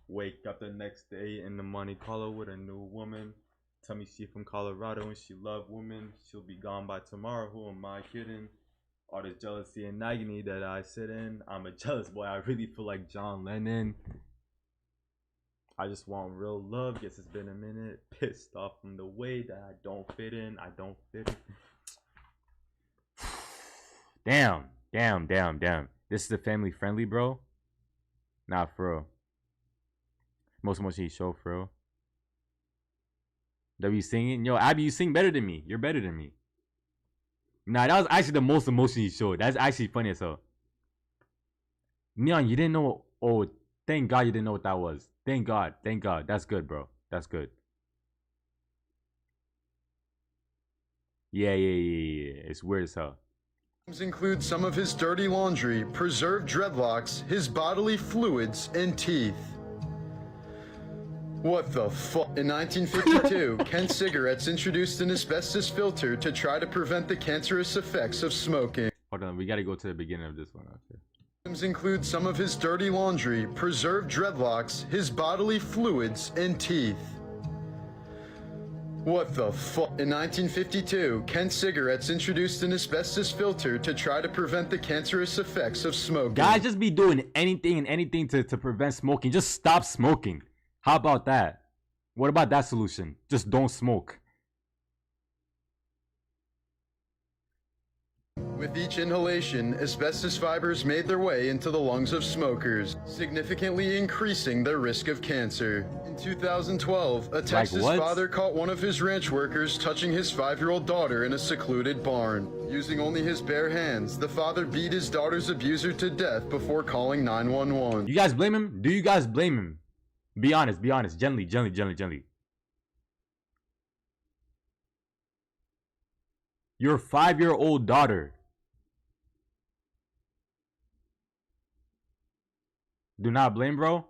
Wake up the next day in the Monte Carlo with a new woman. Tell me she from Colorado and she love women. She'll be gone by tomorrow. Who am I kidding? All this jealousy and agony that I sit in. I'm a jealous boy. I really feel like John Lennon. I just want real love. Guess it's been a minute. Pissed off from the way that I don't fit in. I don't fit in. Damn. This is a family friendly, bro. Nah, for real. Most emotional show, for real. W singing? Yo, Abby, you sing better than me. You're better than me. Nah, that was actually the most emotional show. That's actually funny as hell. Neon, you didn't know. Oh, thank God you didn't know what that was. Thank God. That's good, bro. That's good. Yeah. It's weird as hell. include some of his dirty laundry, preserved dreadlocks, his bodily fluids, and teeth. What the fuck? In 1952, Kent Cigarettes introduced an asbestos filter to try to prevent the cancerous effects of smoking. Hold Hold on, we gotta go to the beginning of this one. Okay. Items include some of his dirty laundry, preserved dreadlocks, his bodily fluids, and teeth. What the fuck? In 1952, Kent Cigarettes introduced an asbestos filter to try to prevent the cancerous effects of smoking. Guys just be doing anything and anything to prevent smoking. Just stop smoking. How about that? What about that solution? Just don't smoke. With each inhalation, asbestos fibers made their way into the lungs of smokers, significantly increasing their risk of cancer. In 2012, a Texas father caught one of his ranch workers touching his 5-year-old daughter in a secluded barn. Using only his bare hands, the father beat his daughter's abuser to death before calling 911. You guys blame him? Do you guys blame him? Be honest, be honest. Gently, gently, gently, gently. Your 5-year-old daughter. Do not blame, bro.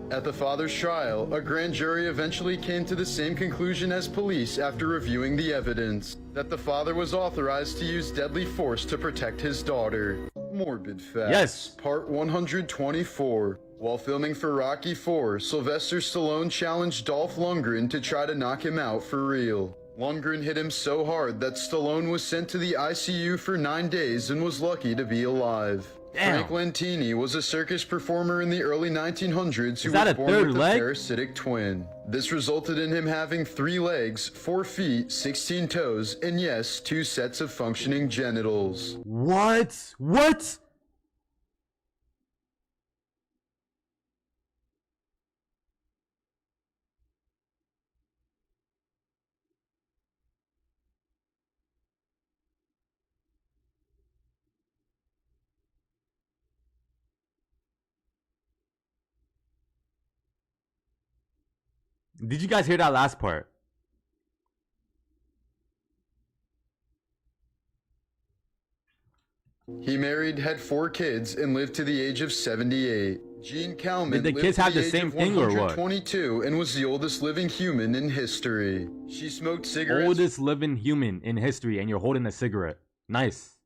At the father's trial, a grand jury eventually came to the same conclusion as police after reviewing the evidence, that the father was authorized to use deadly force to protect his daughter. Morbid facts. Yes. Part 124. While filming for Rocky IV, Sylvester Stallone challenged Dolph Lundgren to try to knock him out for real. Lundgren hit him so hard that Stallone was sent to the ICU for 9 days and was lucky to be alive. Damn. Frank Lentini was a circus performer in the early 1900s who that was a born third with leg? a parasitic twin. This resulted in him having 3 legs, 4 feet, 16 toes, and yes, 2 sets of functioning genitals. What? What? Did you guys hear that last part? He married, had 4 kids, and lived to the age of 78. Gene Kalman Did the lived kids to have the age same of thing or what? 122 and was the oldest living human in history. She smoked cigarettes Oldest living human in history, and you're holding a cigarette. Nice.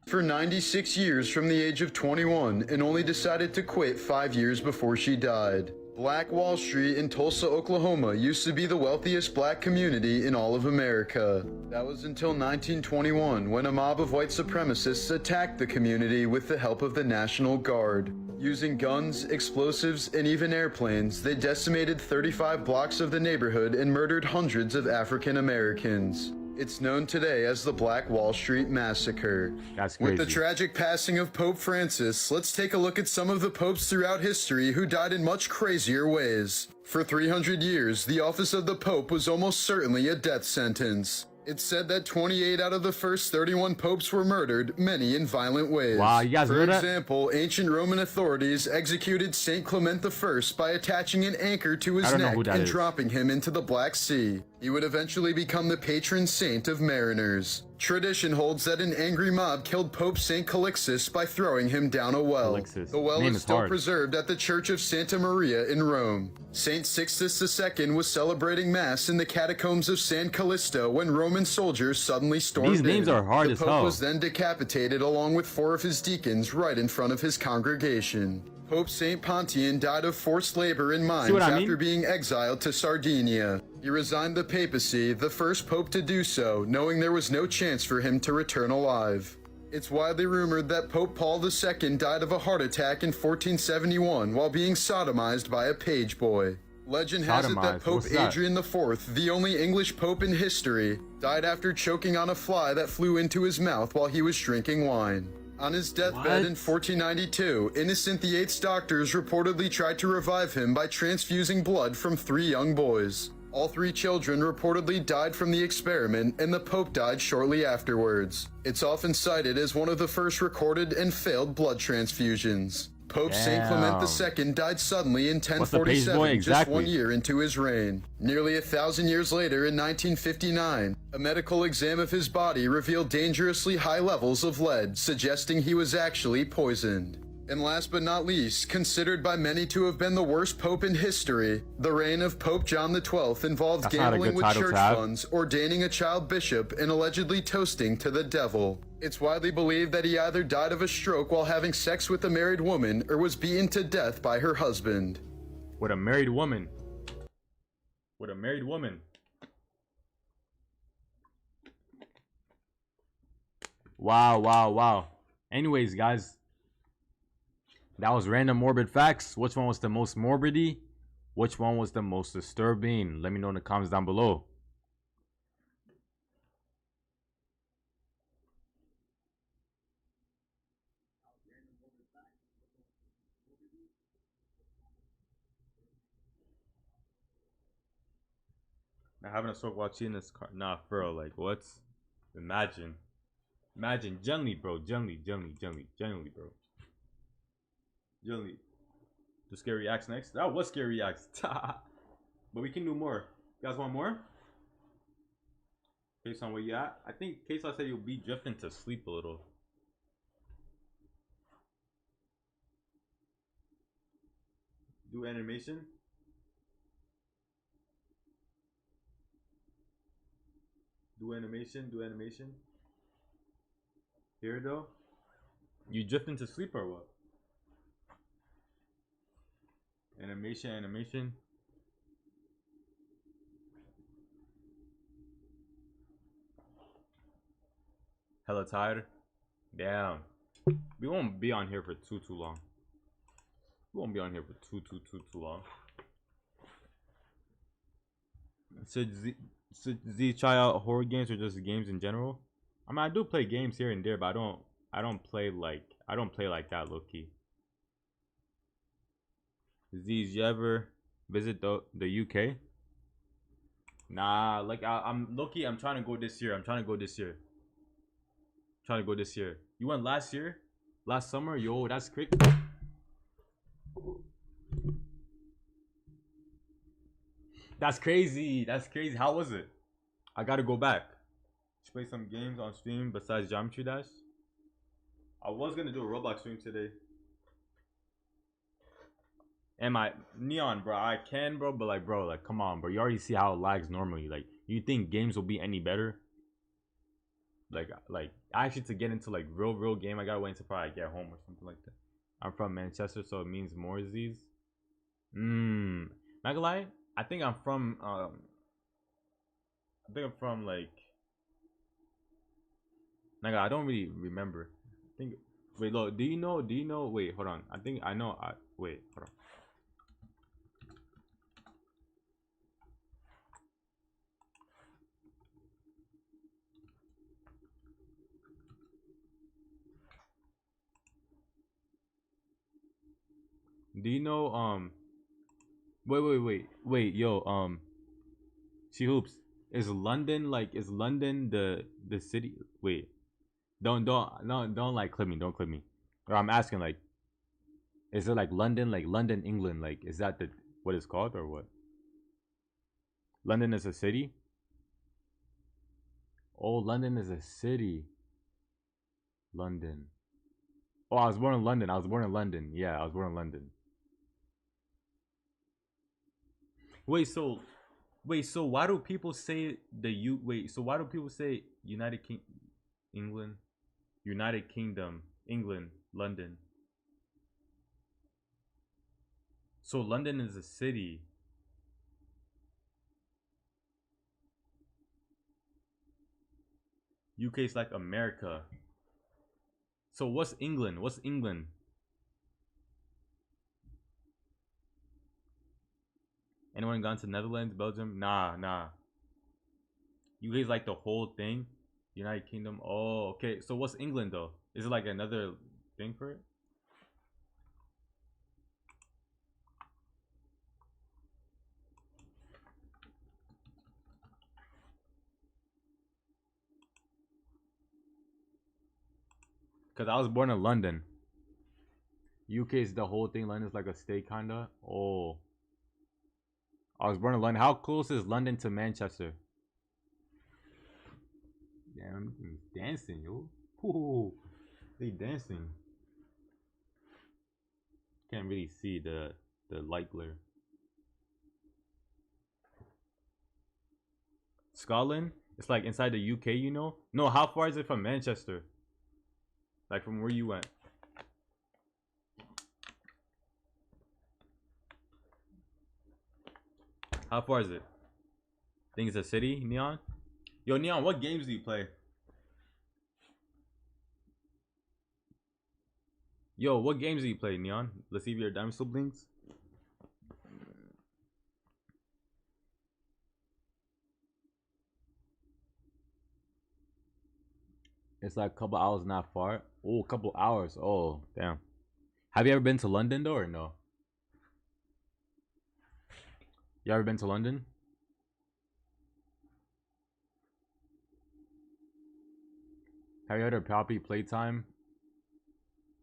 for 96 years from the age of 21 and only decided to quit 5 years before she died. Black Wall Street in Tulsa, Oklahoma used to be the wealthiest black community in all of America. That was until 1921, when a mob of white supremacists attacked the community with the help of the National Guard. Using guns, explosives, and even airplanes, they decimated 35 blocks of the neighborhood and murdered hundreds of African Americans. It's known today as the Black Wall Street Massacre. That's crazy. With the tragic passing of Pope Francis, let's take a look at some of the popes throughout history who died in much crazier ways. For 300 years, the office of the Pope was almost certainly a death sentence. It's said that 28 out of the first 31 popes were murdered, many in violent ways. Wow, you guys For heard that? example, ancient Roman authorities executed Saint Clement I by attaching an anchor to his I don't know neck who that and is. dropping him into the Black Sea. He would eventually become the patron saint of mariners. Tradition holds that an angry mob killed Pope Saint Calixtus by throwing him down a well. Calixtus. The well Name is is still hard. preserved at the Church of Santa Maria in Rome. Saint Sixtus II was celebrating Mass in the catacombs of San Callisto when Roman soldiers suddenly stormed These in. names are hard the as Pope hell. was then decapitated along with 4 of his deacons right in front of his congregation. Pope Saint Pontian died of forced labor in mines what I mean? after being exiled to Sardinia. He resigned the papacy, the first pope to do so, knowing there was no chance for him to return alive. It's widely rumored that Pope Paul II died of a heart attack in 1471 while being sodomized by a page boy. Legend has it that Sodomized? Pope What's that? Adrian IV, the only English pope in history, died after choking on a fly that flew into his mouth while he was drinking wine. On his deathbed in What? 1492, Innocent VIII's doctors reportedly tried to revive him by transfusing blood from 3 young boys. All 3 children reportedly died from the experiment, and the Pope died shortly afterwards. It's often cited as one of the first recorded and failed blood transfusions. Pope Saint Clement II died suddenly in What's the page 1047, boy just exactly? 1 year into his reign. Nearly 1,000 years later, in 1959, a medical exam of his body revealed dangerously high levels of lead, suggesting he was actually poisoned. And last but not least, considered by many to have been the worst pope in history, the reign of Pope John XII involved That's not a gambling good with title church to have. funds, ordaining a child bishop, and allegedly toasting to the devil. It's widely believed that he either died of a stroke while having sex with a married woman or was beaten to death by her husband. With a married woman. With a married woman. Wow, wow, wow. Anyways, guys. That was random morbid facts. Which one was the most morbidy? Which one was the most disturbing? Let me know in the comments down below. Now having a stroke while cheating this car. Nah, for real, like what? Imagine. Imagine. Gently, bro. Gently, bro. Gently. The scary acts next. That was scary acts. But we can do more. You guys want more? Based on where you at? I think K-Saw said you'll be drifting to sleep a little. Do animation. Do animation. Here though. You drifting to sleep or what? Animation. Hella tired. Damn. We won't be on here for too long. We won't be on here for too long. Should Z try out horror games or just games in general? I mean, I do play games here and there, but I don't play like that, low key. Z, you ever visit the UK? Nah, like I'm low key. I'm trying to go this year. You went last year? Last summer? Yo, that's quick. That's crazy. How was it? I gotta go back. Just play some games on stream besides Geometry Dash. I was gonna do a Roblox stream today. Am I Neon, bro? I can, bro, but like, bro, like, come on, bro. You already see how it lags normally. Like, you think games will be any better? Like, actually, to get into like real game, I gotta wait until probably I get home or something like that. I'm from Manchester, so it means more Z's. Not gonna lie, I think I'm from like. Nigga, I don't really remember. I think. Wait, look. Do you know? Wait, hold on. I think I know. Wait, hold on. Do you know? Wait, yo, She Hoops. Is London the city? Wait, don't like clip me. Don't clip me. Or I'm asking like, is it like London, England? Like, is that what it's called or what? London is a city. Oh, London is a city. London. Oh, I was born in London. Yeah, I was born in London. Wait, so why do people say why do people say United Kingdom, England, London? So London is a city. UK is like America. So what's England? Anyone gone to Netherlands, Belgium? Nah. You guys like the whole thing? United Kingdom. Oh, okay. So what's England though? Is it like another thing for it? Cause I was born in London. UK is the whole thing. London's like a state kinda. Oh. I was born in London. How close is London to Manchester? Damn, dancing, yo. Ooh, they dancing. Can't really see the light glare. Scotland? It's like inside the UK, you know? No, how far is it from Manchester? Like from where you went? How far is it? Think it's a city, Neon? Yo, Neon, what games do you play? Yo, what games do you play, Neon? Let's see if your diamond still blinks. It's like a couple hours not far. Oh, a couple hours. Oh, damn. Have you ever been to London though or no? You ever been to London? Have you had a property playtime?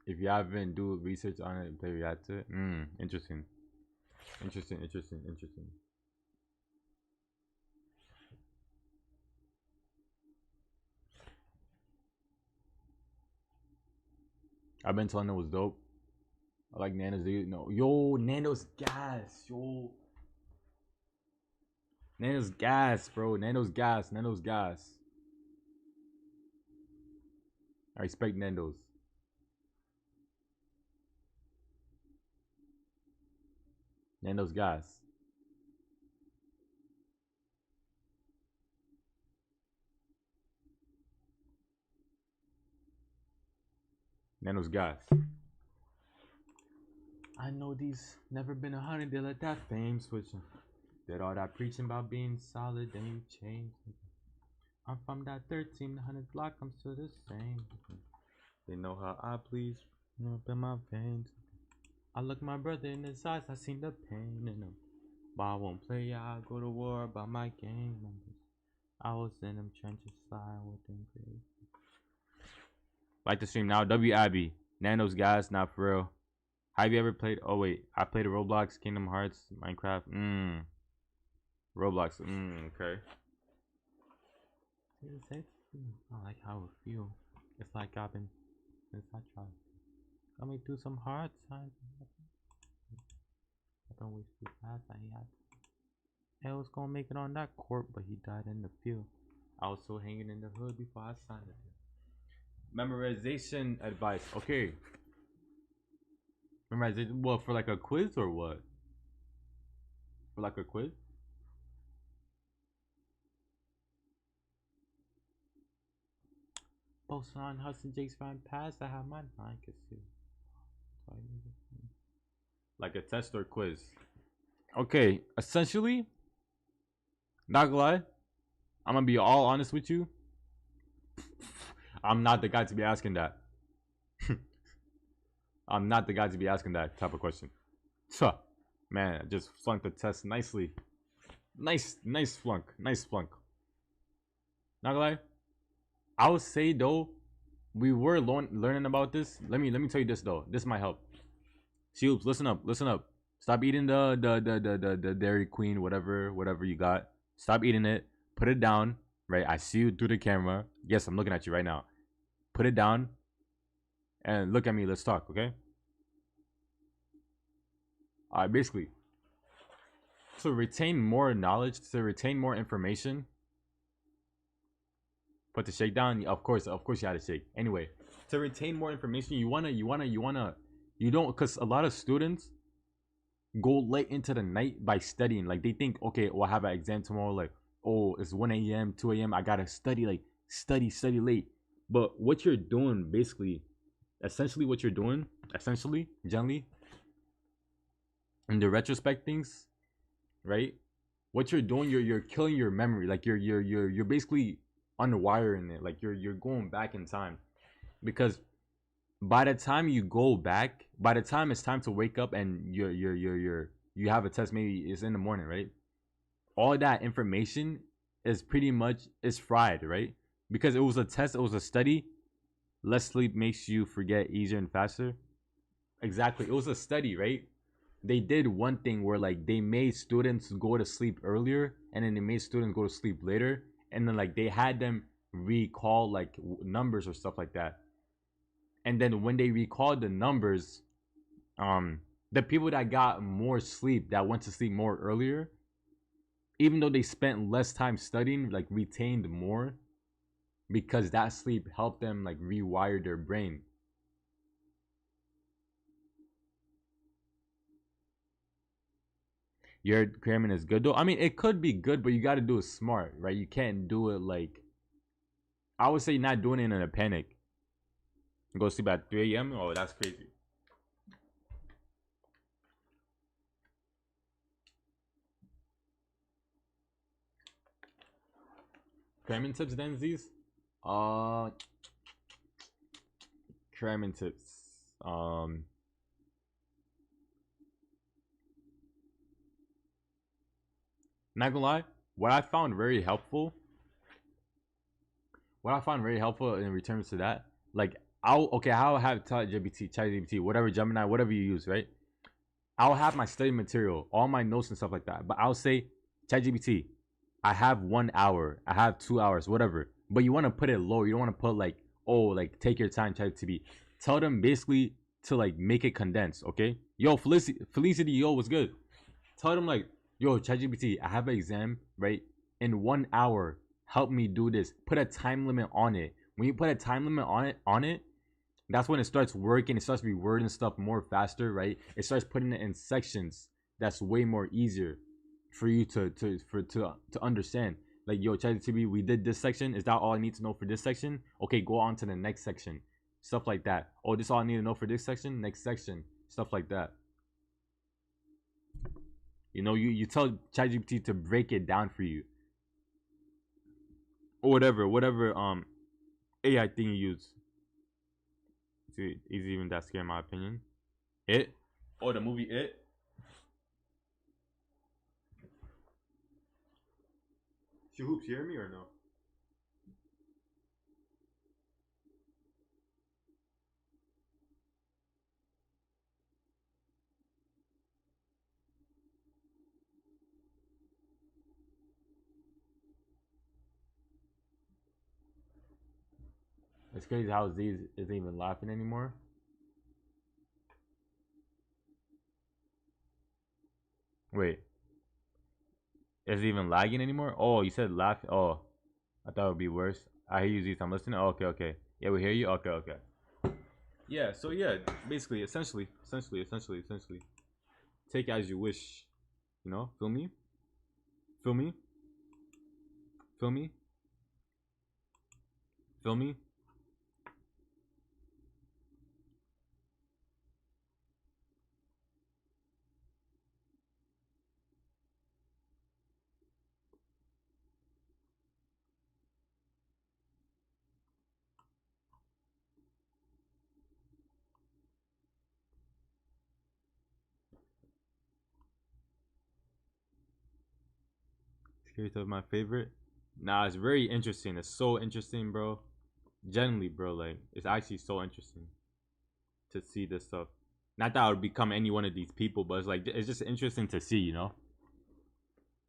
If you haven't, do research on it and play react to it. Interesting. Interesting. I've been to London, was dope. I like Nando's. No, yo, Nando's gas, yo. Nando's gas, bro. Nando's gas. I respect Nando's. Nando's gas. Nando's gas. I know these never been 100, they let that fame switch. Did all that preaching about being solid, then you change. I'm from that 1300 block, I'm still the same. They know how I please, up in my veins. I look my brother in his eyes, I seen the pain in him. But I won't play, I go to war about my gang members. I was in them trenches, sliding with them crazy. Like the stream now, W Abby, Nando's gas, not for real. Have you ever played? Oh wait, I played a Roblox, Kingdom Hearts, Minecraft. Roblox. Okay. I like how it feels. It's like I've been since I tried. Got me through some hard times. I don't wish too fast. I had. I was gonna make it on that court, but he died in the field. I was still hanging in the hood before I signed it. Memorization advice. Okay. Memorization. What, for like a quiz or what? For like a quiz? Both on Hudson Jake's fan pass. I have mine. I can see. Like a test or quiz. Okay. Essentially, not gonna lie, I'm gonna be all honest with you. I'm not the guy to be asking that. I'm not the guy to be asking that type of question. Tuh. Man, I just flunked the test nicely. Nice flunk. Not gonna lie. I would say though, we were learning about this. Let me tell you this though. This might help. Shields, listen up. Stop eating the Dairy Queen, whatever you got. Stop eating it. Put it down. Right, I see you through the camera. Yes, I'm looking at you right now. Put it down and look at me. Let's talk, okay? All right, basically, to retain more knowledge, to retain more information, put the shake down. Of course, you had to shake. Anyway, to retain more information, you don't, because a lot of students go late into the night by studying. Like they think, okay, well, I have an exam tomorrow. Like, oh, it's 1 a.m., 2 a.m. I gotta study, like study late. But what you're doing, generally, in the retrospect things, right? What you're doing, you're killing your memory. Like you're basically unwiring it. Like you're going back in time, because by the time you go back, by the time it's time to wake up and you have a test, maybe it's in the morning, right? All that information is pretty much fried, right? Because it was a test, it was a study. Less sleep makes you forget easier and faster. Exactly, it was a study, right? They did one thing where like they made students go to sleep earlier, and then they made students go to sleep later, and then like they had them recall like numbers or stuff like that. And then when they recalled the numbers, The people that got more sleep, that went to sleep more earlier, even though they spent less time studying, like retained more because that sleep helped them like rewire their brain. Your cramming is good though. I mean, it could be good, but you got to do it smart, right? You can't do it like, I would say, not doing it in a panic. Go sleep at 3 a.m. Oh, that's crazy. Cramming tips, then, Z's? Cramming tips. Not gonna lie, what I found very helpful in returns to that, like, I'll have ChatGPT, whatever, Gemini, whatever you use, right? I'll have my study material, all my notes and stuff like that, but I'll say, ChatGPT, I have 1 hour, I have 2 hours, whatever. But you want to put it low. You don't want to put like, oh, like take your time, ChatGPT. Tell them basically to like make it condensed, okay? Yo, Felicity, yo, what's good? Tell them like, yo, ChatGPT, I have an exam, right? In 1 hour, help me do this. Put a time limit on it. When you put a time limit on it, that's when it starts working. It starts rewording stuff more faster, right? It starts putting it in sections. That's way more easier for you to understand. Like, yo, ChatGPT, we did this section. Is that all I need to know for this section? Okay, go on to the next section. Stuff like that. Oh, this is all I need to know for this section? Next section. Stuff like that. You know, you tell ChatGPT to break it down for you. Or whatever AI thing you use. See, is even that scary in my opinion. It? Oh, the movie It? She Hoops, you hear me or no? It's crazy how Z isn't even laughing anymore. Wait, is it even lagging anymore? Oh, you said laugh. Oh, I thought it would be worse. I hear you, Z. I'm listening. Oh, okay. Yeah, we hear you. Okay. Yeah. So yeah, basically, essentially, take it as you wish. You know, feel me? Feel me? Feel me? Feel me? Curious of my favorite. Nah, it's very interesting. It's so interesting, bro. Genuinely, bro. Like, it's actually so interesting to see this stuff. Not that I would become any one of these people, but it's like, it's just interesting to see, you know?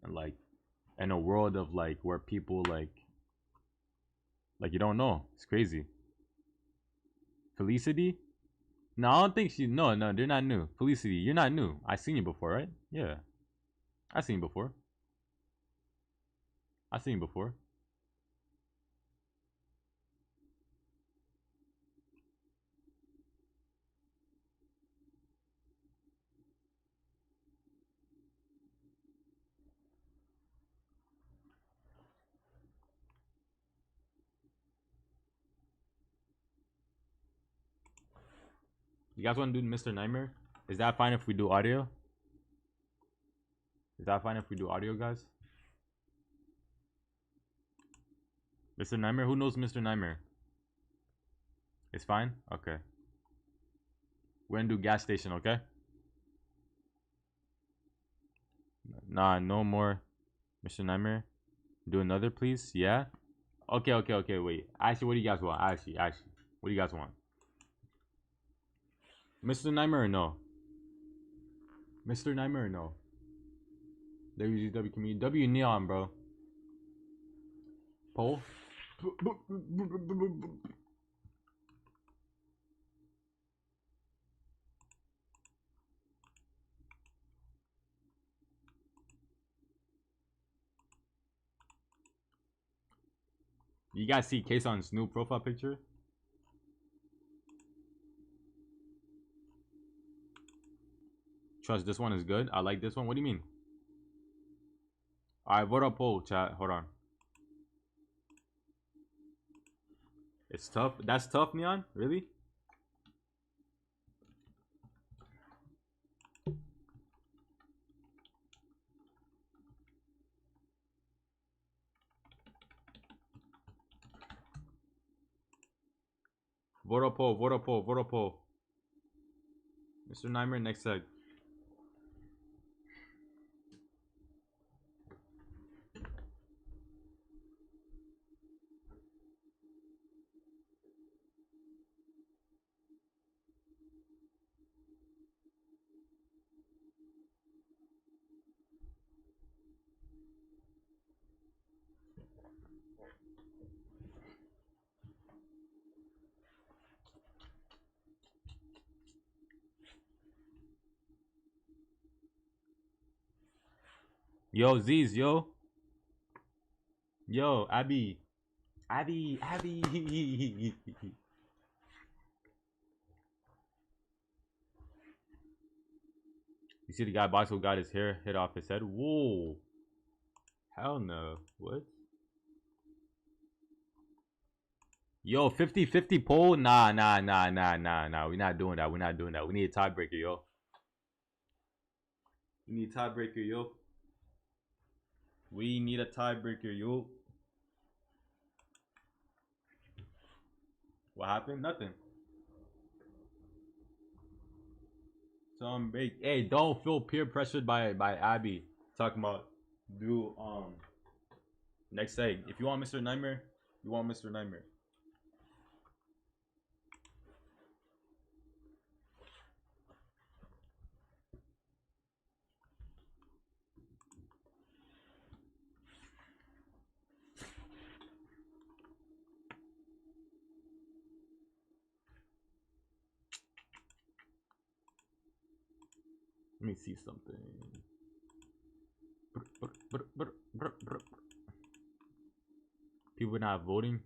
And like, in a world of like where people like you don't know. It's crazy. Felicity? No, I don't think she. No, they're not new. Felicity, you're not new. I seen you before, right? Yeah, I seen you before. I seen you before. You guys want to do Mr. Nightmare? Is that fine if we do audio? Is that fine if we do audio, guys? Mr. Nightmare? Who knows Mr. Nightmare? It's fine? Okay. We're gonna do gas station, okay? Nah, no more Mr. Nightmare. Do another, please? Yeah? Okay, wait. Actually, what do you guys want? Actually. What do you guys want? Mr. Nightmare or no? Mr. Nightmare or no? WGW community. W Neon, bro. Poll? You guys see Kason's new profile picture? Trust, this one is good. I like this one. What do you mean? Alright, vote up poll, chat. Hold on. It's tough. That's tough, Neon? Really? Vote up poll, vote up poll, vote up poll. Mr. Nightmare, next seg. Yo, Z's, yo. Yo, Abby. Abby. You see the guy box who got his hair hit off his head? Whoa. Hell no. What? Yo, 50-50 poll? Nah. We're not doing that. We're not doing that. We need a tiebreaker, yo. We need a tiebreaker, yo. We need a tiebreaker, yo. What happened? Nothing. Some big. Hey, don't feel peer pressured by Abby talking about do next egg. If you want Mr. Nightmare, you want Mr. Nightmare. Let me see something. People not voting.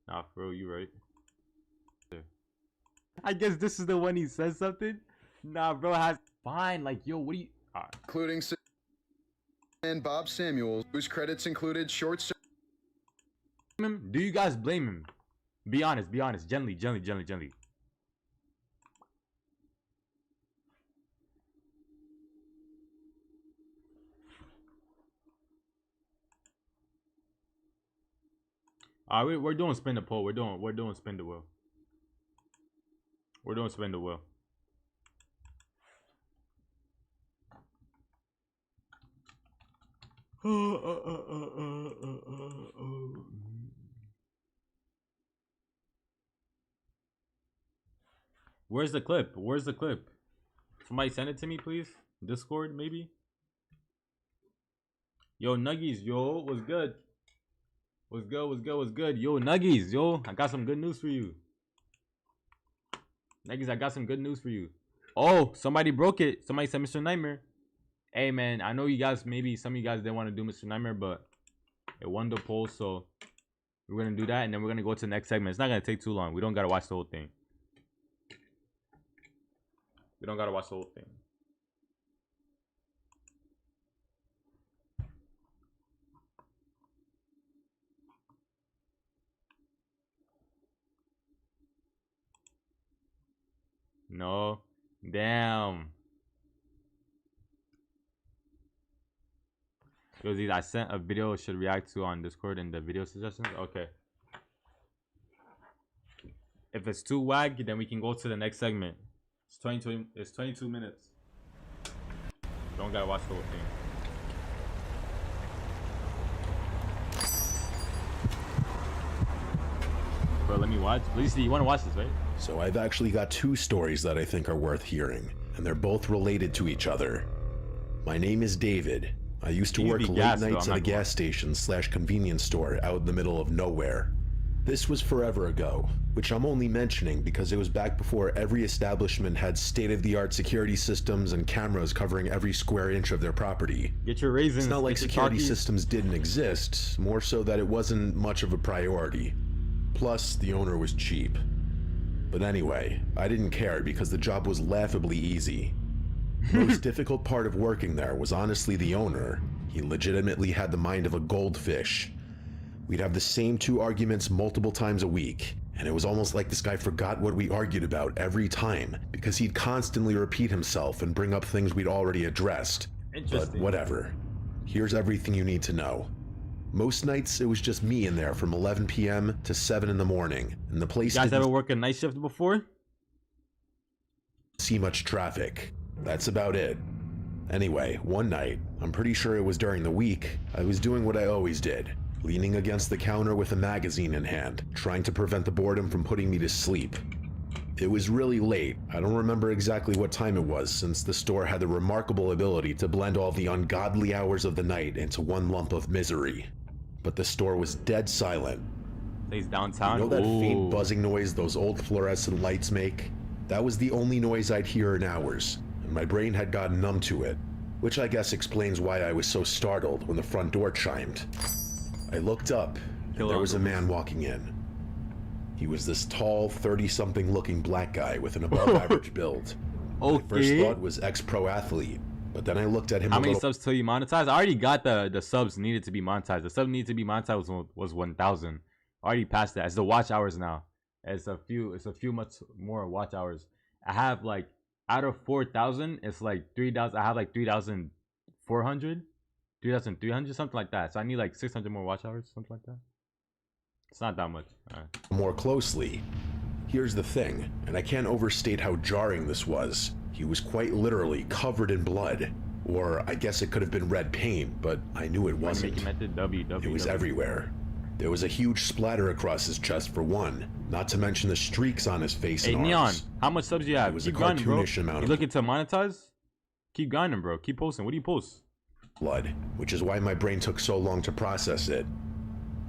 Nah, bro, you right. I guess this is the one he says something. Nah, bro, has fine. Like, yo, what do you? Including and Bob Samuels, whose credits included short. Do you guys blame him? Be honest. Be honest. Gently. We're doing spin the poll. We're doing spin the wheel. We're doing spin the wheel. Where's the clip? Where's the clip? Somebody send it to me, please. Discord, maybe. Yo, Nuggies, yo, what's good? What's good? Yo, Nuggies, yo, I got some good news for you. Nuggies, I got some good news for you. Oh, somebody broke it. Somebody said Mr. Nightmare. Hey, man, I know you guys, maybe some of you guys didn't want to do Mr. Nightmare, but it won the poll, so we're going to do that, and then we're going to go to the next segment. It's not going to take too long. We don't got to watch the whole thing. We don't got to watch the whole thing. No. Damn. Yo, I sent a video should react to on Discord in the video suggestions. Okay. If it's too wag, then we can go to the next segment. It's 22 minutes. Don't gotta watch the whole thing. Bro, let me watch. Please see, you wanna watch this, right? So I've actually got two stories that I think are worth hearing, and they're both related to each other. My name is David. I used to work late nights at a gas station / convenience store out in the middle of nowhere. This was forever ago, which I'm only mentioning because it was back before every establishment had state-of-the-art security systems and cameras covering every square inch of their property. Get your raisins. It's not like get your security Takis. systems didn't exist, more so that it wasn't much of a priority. Plus, the owner was cheap. But anyway, I didn't care because the job was laughably easy. Most difficult part of working there was honestly the owner. He legitimately had the mind of a goldfish. We'd have the same 2 arguments multiple times a week, and it was almost like this guy forgot what we argued about every time, because he'd constantly repeat himself and bring up things we'd already addressed. But Interesting. whatever. Here's everything you need to know. Most nights, it was just me in there from 11 p.m. to 7 in the morning, and the place You guys didn't ever work a night shift before? see much traffic. That's about it. Anyway, one night, I'm pretty sure it was during the week, I was doing what I always did, leaning against the counter with a magazine in hand, trying to prevent the boredom from putting me to sleep. It was really late. I don't remember exactly what time it was, since the store had the remarkable ability to blend all the ungodly hours of the night into one lump of misery. But the store was dead silent. Place downtown. You know that Ooh. faint buzzing noise those old fluorescent lights make? That was the only noise I'd hear in hours, and my brain had gotten numb to it, which I guess explains why I was so startled when the front door chimed. I looked up, and there was a man walking in. He was this tall, 30-something looking black guy with an above-average build. My first Okay. thought was ex-pro athlete, but then I looked at him How a many little subs till you monetize? I already got the subs needed to be monetized. The sub needed to be monetized was 1,000. Already passed that. It's the watch hours now. It's a few much more watch hours. I have like out of 4,000, it's like 3,000. I have like 3,400, 3,300, something like that. So I need like 600 more watch hours, something like that. It's not that much. All right. more closely. Here's the thing, and I can't overstate how jarring this was. He was quite literally covered in blood. Or I guess it could have been red paint, but I knew it wasn't. Making method www. It was everywhere. There was a huge splatter across his chest for one, not to mention the streaks on his face Hey and Neon, arms. how much subs you have? It was a Keep grinding, bro. cartoonish amount You of looking to monetize? Keep grinding, bro. Keep posting. What do you post? blood, which is why my brain took so long to process it.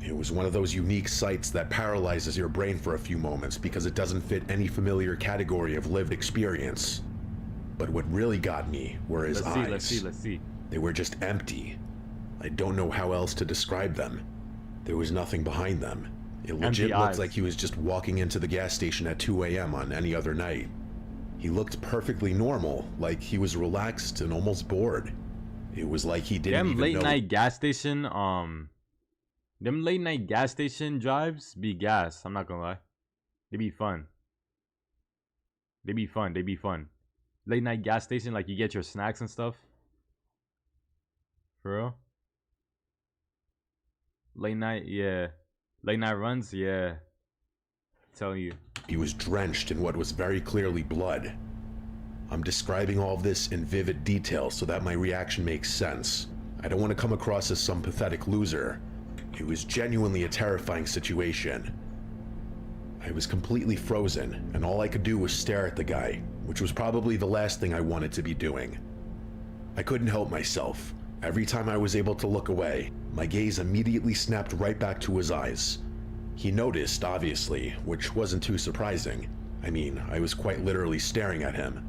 It was one of those unique sights that paralyzes your brain for a few moments because it doesn't fit any familiar category of lived experience. But what really got me were his eyes. Let's see. They were just empty. I don't know how else to describe them. There was nothing behind them. It legit looked eyes. like he was just walking into the gas station at 2 a.m. on any other night. He looked perfectly normal, like he was relaxed and almost bored. It was like he didn't Them even late know. night gas station, them late night gas station drives be gas. I'm not gonna lie, they be fun. They be fun. Late night gas station, like you get your snacks and stuff. For real. Late night, yeah. Late night runs, yeah. Tell you. He was drenched in what was very clearly blood. I'm describing all of this in vivid detail so that my reaction makes sense. I don't want to come across as some pathetic loser. It was genuinely a terrifying situation. I was completely frozen, and all I could do was stare at the guy, which was probably the last thing I wanted to be doing. I couldn't help myself. Every time I was able to look away, my gaze immediately snapped right back to his eyes. He noticed, obviously, which wasn't too surprising. I mean, I was quite literally staring at him.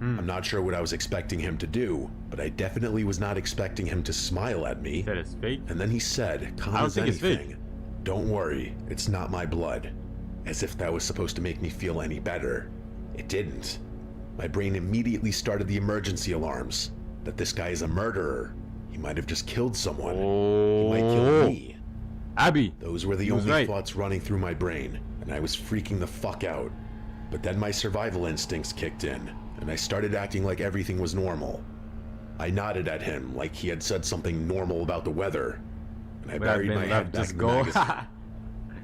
I'm not sure what I was expecting him to do, but I definitely was not expecting him to smile at me. That is fake. And then he said, calm I don't as think it's fake. anything, "Don't worry, it's not my blood." As if that was supposed to make me feel any better. It didn't. My brain immediately started the emergency alarms. That this guy is a murderer. He might have just killed someone. He might kill me. Abby. Those were the He was only right. thoughts running through my brain, and I was freaking the fuck out. But then my survival instincts kicked in, and I started acting like everything was normal. I nodded at him like he had said something normal about the weather, and I Would have buried been my left, head back just in the go. magazine.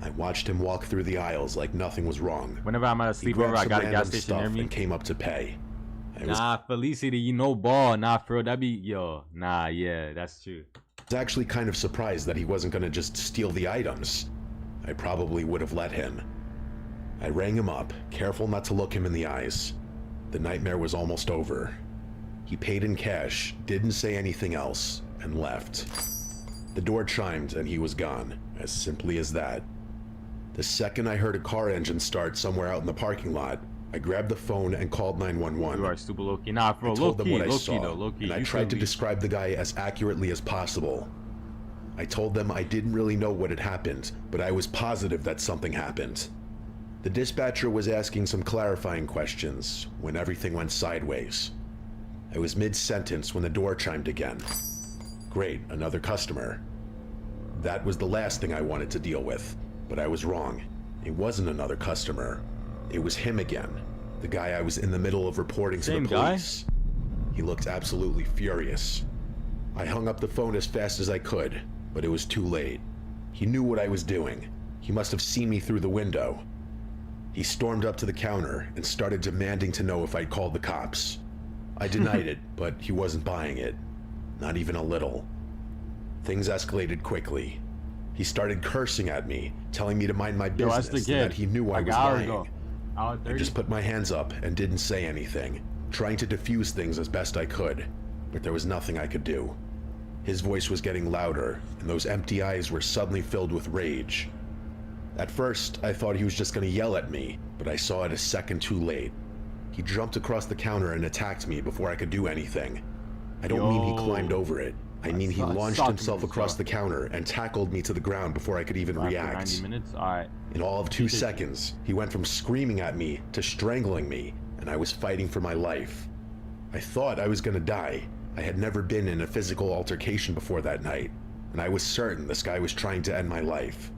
I watched him walk through the aisles like nothing was wrong. Whenever I'm at a He sleepover, grabbed I some got a random gas station stuff near me. and came up to pay. I was Nah, Felicity, you know ball. Nah, for real, that be yo. Nah, yeah, that's true. actually kind of surprised that he wasn't gonna just steal the items. I probably would have let him. I rang him up, careful not to look him in the eyes. The nightmare was almost over. He paid in cash, didn't say anything else, and left. The door chimed and he was gone, as simply as that. The second I heard a car engine start somewhere out in the parking lot, I grabbed the phone and called 911. You are stupid, Loki. Nah, bro, I told them what I Loki, saw, though, Loki. and I You tried to could describe the guy as accurately as possible. I told them I didn't really know what had happened, but I was positive that something happened. The dispatcher was asking some clarifying questions when everything went sideways. I was mid-sentence when the door chimed again. Great, another customer. That was the last thing I wanted to deal with, but I was wrong. It wasn't another customer. It was him again, the guy I was in the middle of reporting to the police. He looked absolutely furious. I hung up the phone as fast as I could, but it was too late. He knew what I was doing. He must have seen me through the window. He stormed up to the counter and started demanding to know if I'd called the cops. I denied it, but he wasn't buying it. Not even a little. Things escalated quickly. He started cursing at me, telling me to mind my business and that he knew I was lying. I just put my hands up and didn't say anything, trying to defuse things as best I could, but there was nothing I could do. His voice was getting louder, and those empty eyes were suddenly filled with rage. At first, I thought he was just going to yell at me, but I saw it a second too late. He jumped across the counter and attacked me before I could do anything. I don't mean he climbed over it. I mean he launched himself across the counter and tackled me to the ground before I could even react. 90 minutes? Alright. In all of 2 seconds, he went from screaming at me to strangling me, and I was fighting for my life. I thought I was gonna die. I had never been in a physical altercation before that night, and I was certain this guy was trying to end my life.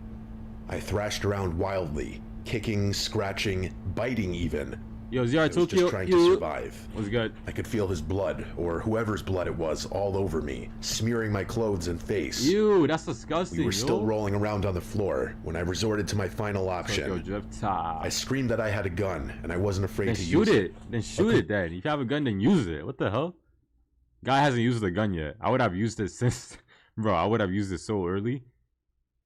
I thrashed around wildly, kicking, scratching, biting even. Yo, ZR I was Tokyo, just trying to survive. What's good? I could feel his blood, or whoever's blood it was, all over me, smearing my clothes and face. Ew, that's disgusting. We were still rolling around on the floor when I resorted to my final option. I screamed that I had a gun, and I wasn't afraid to use it. Then shoot it then. If you have a gun, then use it. What the hell? Guy hasn't used the gun yet. I would have used it since... Bro, I would have used it so early.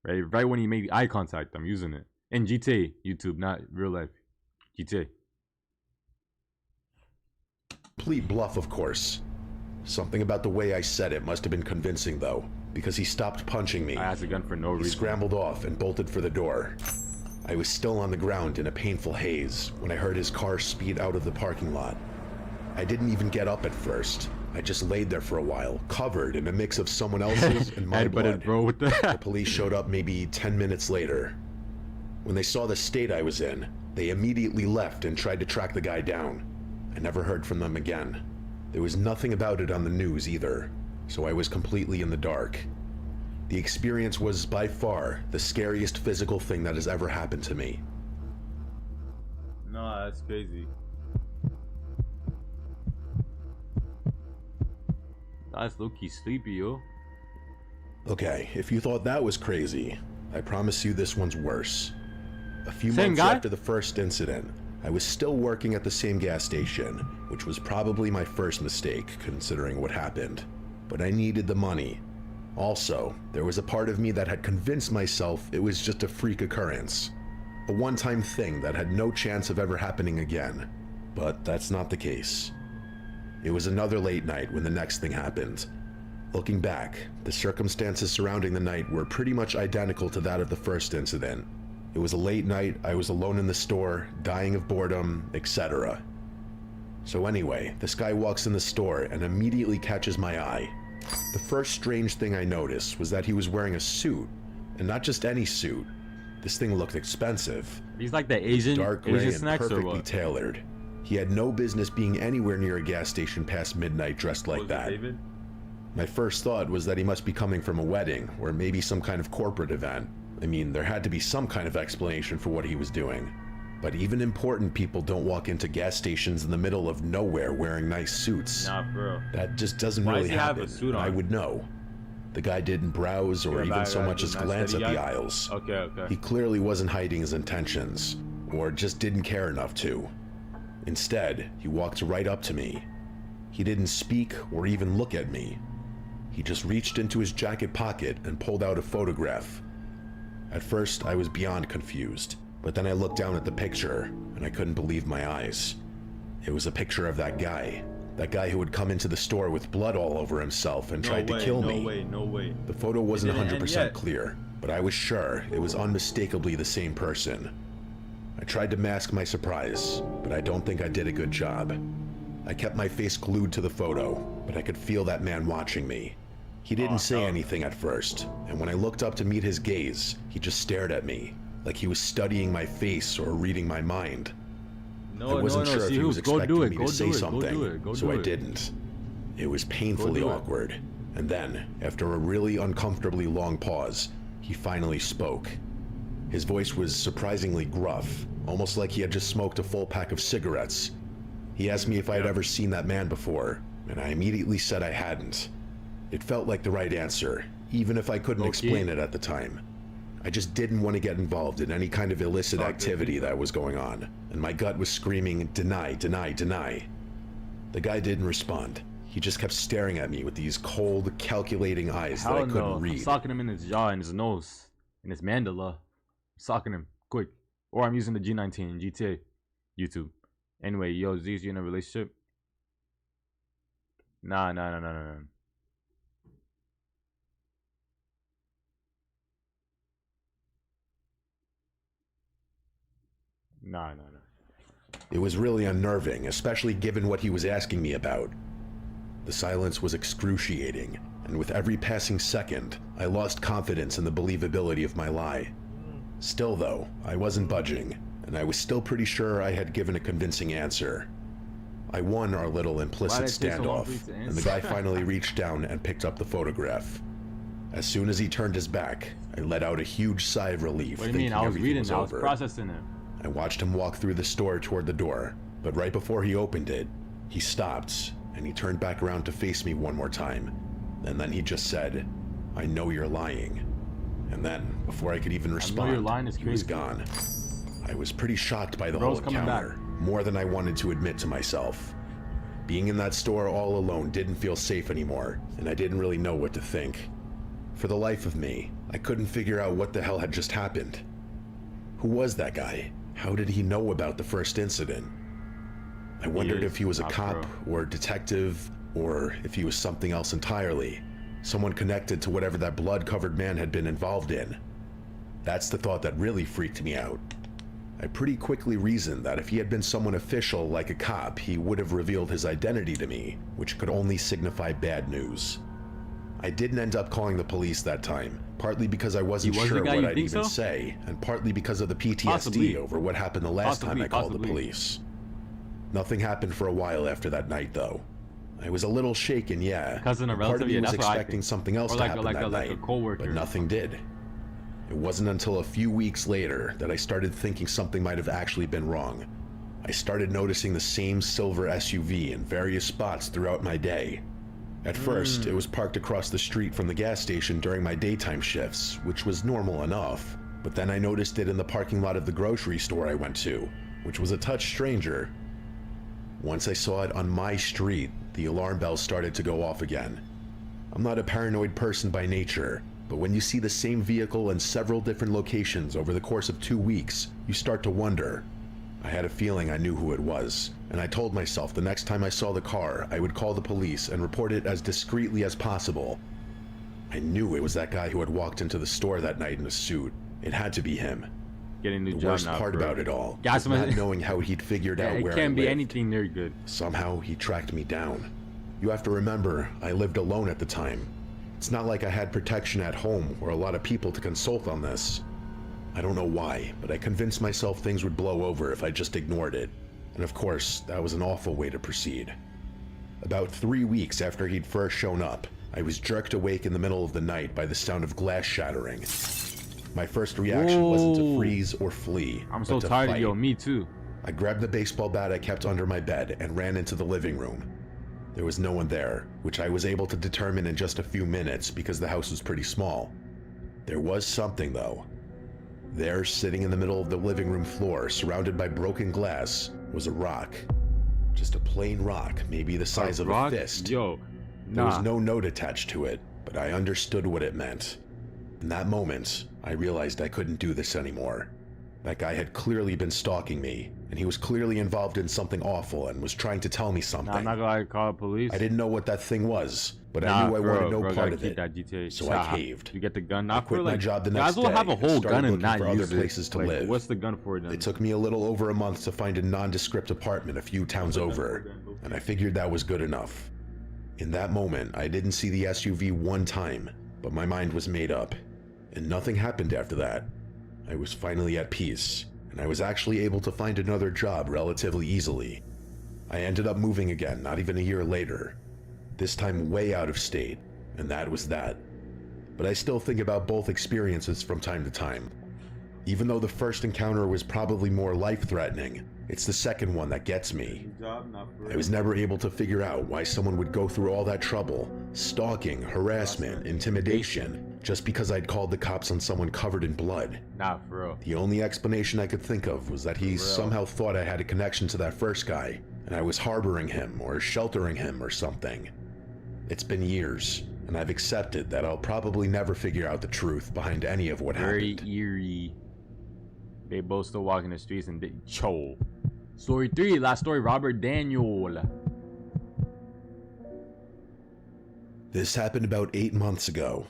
Right when he made eye contact, I'm using it. In GTA, YouTube, not real life. GTA. Complete bluff, of course. Something about the way I said it must have been convincing, though, because he stopped punching me. I has a gun for no reason. He scrambled off and bolted for the door. I was still on the ground in a painful haze when I heard his car speed out of the parking lot. I didn't even get up at first. I just laid there for a while, covered in a mix of someone else's and my blood. Bro, what The police showed up maybe 10 minutes later. When they saw the state I was in, they immediately left and tried to track the guy down. I never heard from them again. There was nothing about it on the news either, so I was completely in the dark. The experience was by far the scariest physical thing that has ever happened to me. No, that's crazy. That's low-key sleepy, yo. Okay, if you thought that was crazy, I promise you this one's worse. A few Same months guy? after the first incident, I was still working at the same gas station, which was probably my first mistake considering what happened. But I needed the money. Also, there was a part of me that had convinced myself it was just a freak occurrence. A one-time thing that had no chance of ever happening again. But that's not the case. It was another late night when the next thing happened. Looking back, the circumstances surrounding the night were pretty much identical to that of the first incident. It was a late night, I was alone in the store, dying of boredom, etc. So anyway, this guy walks in the store and immediately catches my eye. The first strange thing I noticed was that he was wearing a suit, and not just any suit. This thing looked expensive. He's like the Asian, dark gray and snacks or perfectly what? tailored. He had no business being anywhere near a gas station past midnight dressed like that. David? My first thought was that he must be coming from a wedding, or maybe some kind of corporate event. I mean, there had to be some kind of explanation for what he was doing. But even important people don't walk into gas stations in the middle of nowhere wearing nice suits. Nah, bro. That just doesn't Why really does he have happen. a suit I on? would know. The guy didn't browse or even so much as glance at the aisles. Okay. He clearly wasn't hiding his intentions, or just didn't care enough to. Instead, he walked right up to me. He didn't speak or even look at me. He just reached into his jacket pocket and pulled out a photograph. At first, I was beyond confused, but then I looked down at the picture, and I couldn't believe my eyes. It was a picture of that guy That guy who would come into the store with blood all over himself and tried to kill me. No way, no way. The photo wasn't didn't end 100% yet. clear, but I was sure it was unmistakably the same person. I tried to mask my surprise, but I don't think I did a good job. I kept my face glued to the photo, but I could feel that man watching me. He didn't say anything at first, and when I looked up to meet his gaze, he just stared at me, like he was studying my face or reading my mind. No, I wasn't sure if he was go do expecting it, me go to do say it, something, go do it, go so do I it. didn't. It was painfully do it. awkward, and then, after a really uncomfortably long pause, he finally spoke. His voice was surprisingly gruff, almost like he had just smoked a full pack of cigarettes. He asked me if I had ever seen that man before, and I immediately said I hadn't. It felt like the right answer, even if I couldn't explain it at the time. I just didn't want to get involved in any kind of illicit activity that was going on, and my gut was screaming, deny, deny, deny. The guy didn't respond. He just kept staring at me with these cold, calculating eyes that I couldn't I'm read. socking him in his jaw and his nose, in his mandala. Socking him, quick. Or I'm using the G19 in GTA, YouTube. Anyway, yo, Z's, you in a relationship? Nah. Nah. It was really unnerving, especially given what he was asking me about. The silence was excruciating, and with every passing second, I lost confidence in the believability of my lie. Still though, I wasn't budging, and I was still pretty sure I had given a convincing answer. I won our little implicit Why'd it take so long for you standoff, to and the guy finally reached down and picked up the photograph. As soon as he turned his back, I let out a huge sigh of relief, What do you thinking mean? I was everything reading, was I was over. processing it. I watched him walk through the store toward the door, but right before he opened it, he stopped, and he turned back around to face me one more time. And then he just said, "I know you're lying." And then, before I could even respond, you're lying is he was crazy. gone. I was pretty shocked by the Bro's whole coming encounter, back. more than I wanted to admit to myself. Being in that store all alone didn't feel safe anymore, and I didn't really know what to think. For the life of me, I couldn't figure out what the hell had just happened. Who was that guy? How did he know about the first incident? I wondered if he was a cop or detective, or if he was something else entirely. Someone connected to whatever that blood-covered man had been involved in. That's the thought that really freaked me out. I pretty quickly reasoned that if he had been someone official like a cop, he would have revealed his identity to me, which could only signify bad news. I didn't end up calling the police that time, partly because I wasn't He was the sure guy, what you I'd think even so? say, and partly because of the PTSD Possibly. over what happened the last time I called the police. Nothing happened for a while after that night, though. I was a little shaken, yeah. Cousin or and part relative? of me Yeah, was that's what I expecting think. something else Or to like happen a that night, coworker. but nothing did. It wasn't until a few weeks later that I started thinking something might have actually been wrong. I started noticing the same silver SUV in various spots throughout my day. At first, it was parked across the street from the gas station during my daytime shifts, which was normal enough. But then I noticed it in the parking lot of the grocery store I went to, which was a touch stranger. Once I saw it on my street, the alarm bells started to go off again. I'm not a paranoid person by nature, but when you see the same vehicle in several different locations over the course of 2 weeks, you start to wonder. I had a feeling I knew who it was, and I told myself the next time I saw the car, I would call the police and report it as discreetly as possible. I knew it was that guy who had walked into the store that night in a suit. It had to be him. Getting a new The job worst now, part bro. about it all Gas was not man- knowing how he'd figured out It where I can't be lived. anything near good. Somehow he tracked me down. You have to remember, I lived alone at the time. It's not like I had protection at home or a lot of people to consult on this. I don't know why, but I convinced myself things would blow over if I just ignored it. And of course, that was an awful way to proceed. About 3 weeks after he'd first shown up, I was jerked awake in the middle of the night by the sound of glass shattering. My first reaction wasn't to Whoa. freeze or flee, I'm but so to tired of fight. yo, me too. I grabbed the baseball bat I kept under my bed and ran into the living room. There was no one there, which I was able to determine in just a few minutes because the house was pretty small. There was something, though. There, sitting in the middle of the living room floor, surrounded by broken glass, was a rock. Just a plain rock, maybe the size of Rock? a fist. Yo, There was nah. no note attached to it, but I understood what it meant. In that moment, I realized I couldn't do this anymore. That guy had clearly been stalking me, and he was clearly involved in something awful and was trying to tell me something. Nah, I'm not gonna call the police. I didn't know what that thing was, but I knew I wanted no part of it. That GTA. So I caved. You get the gun. I quit my job the next day. Guys will have a and whole started gun and looking not for use other it. places to Like, live. what's the gun for then? It took me a little over a month to find a nondescript apartment a few towns over, and I figured that was good enough. In that moment, I didn't see the SUV one time, but my mind was made up, and nothing happened after that. I was finally at peace, and I was actually able to find another job relatively easily. I ended up moving again, not even a year later, this time way out of state, and that was that. But I still think about both experiences from time to time. Even though the first encounter was probably more life-threatening, it's the second one that gets me. I was never able to figure out why someone would go through all that trouble, stalking, harassment, intimidation, just because I'd called the cops on someone covered in blood. Nah, for real. The only explanation I could think of was that he somehow thought I had a connection to that first guy, and I was harboring him or sheltering him or something. It's been years, and I've accepted that I'll probably never figure out the truth behind any of what Very happened. eerie. They both still walking the streets and they Cho. Story 3, last story, Robert Daniel. This happened about 8 months ago.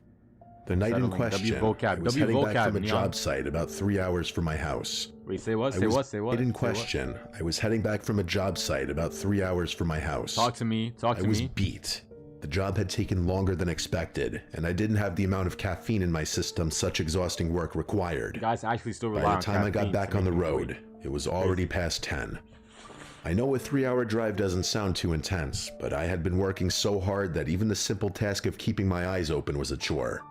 The night in Settling. question, W-vocab. I was heading back from a Neon. job site about 3 hours from my house. Wait, say what? I Say was- what? Say what? Night in Say what? question, I was heading back from a job site about 3 hours from my house. Talk to me. Talk I to was me. beat. The job had taken longer than expected, and I didn't have the amount of caffeine in my system such exhausting work required. Guys actually still rely By on the time I got caffeine back to on the make me road, awake. it was already past 10. I know a 3-hour drive doesn't sound too intense, but I had been working so hard that even the simple task of keeping my eyes open was a chore.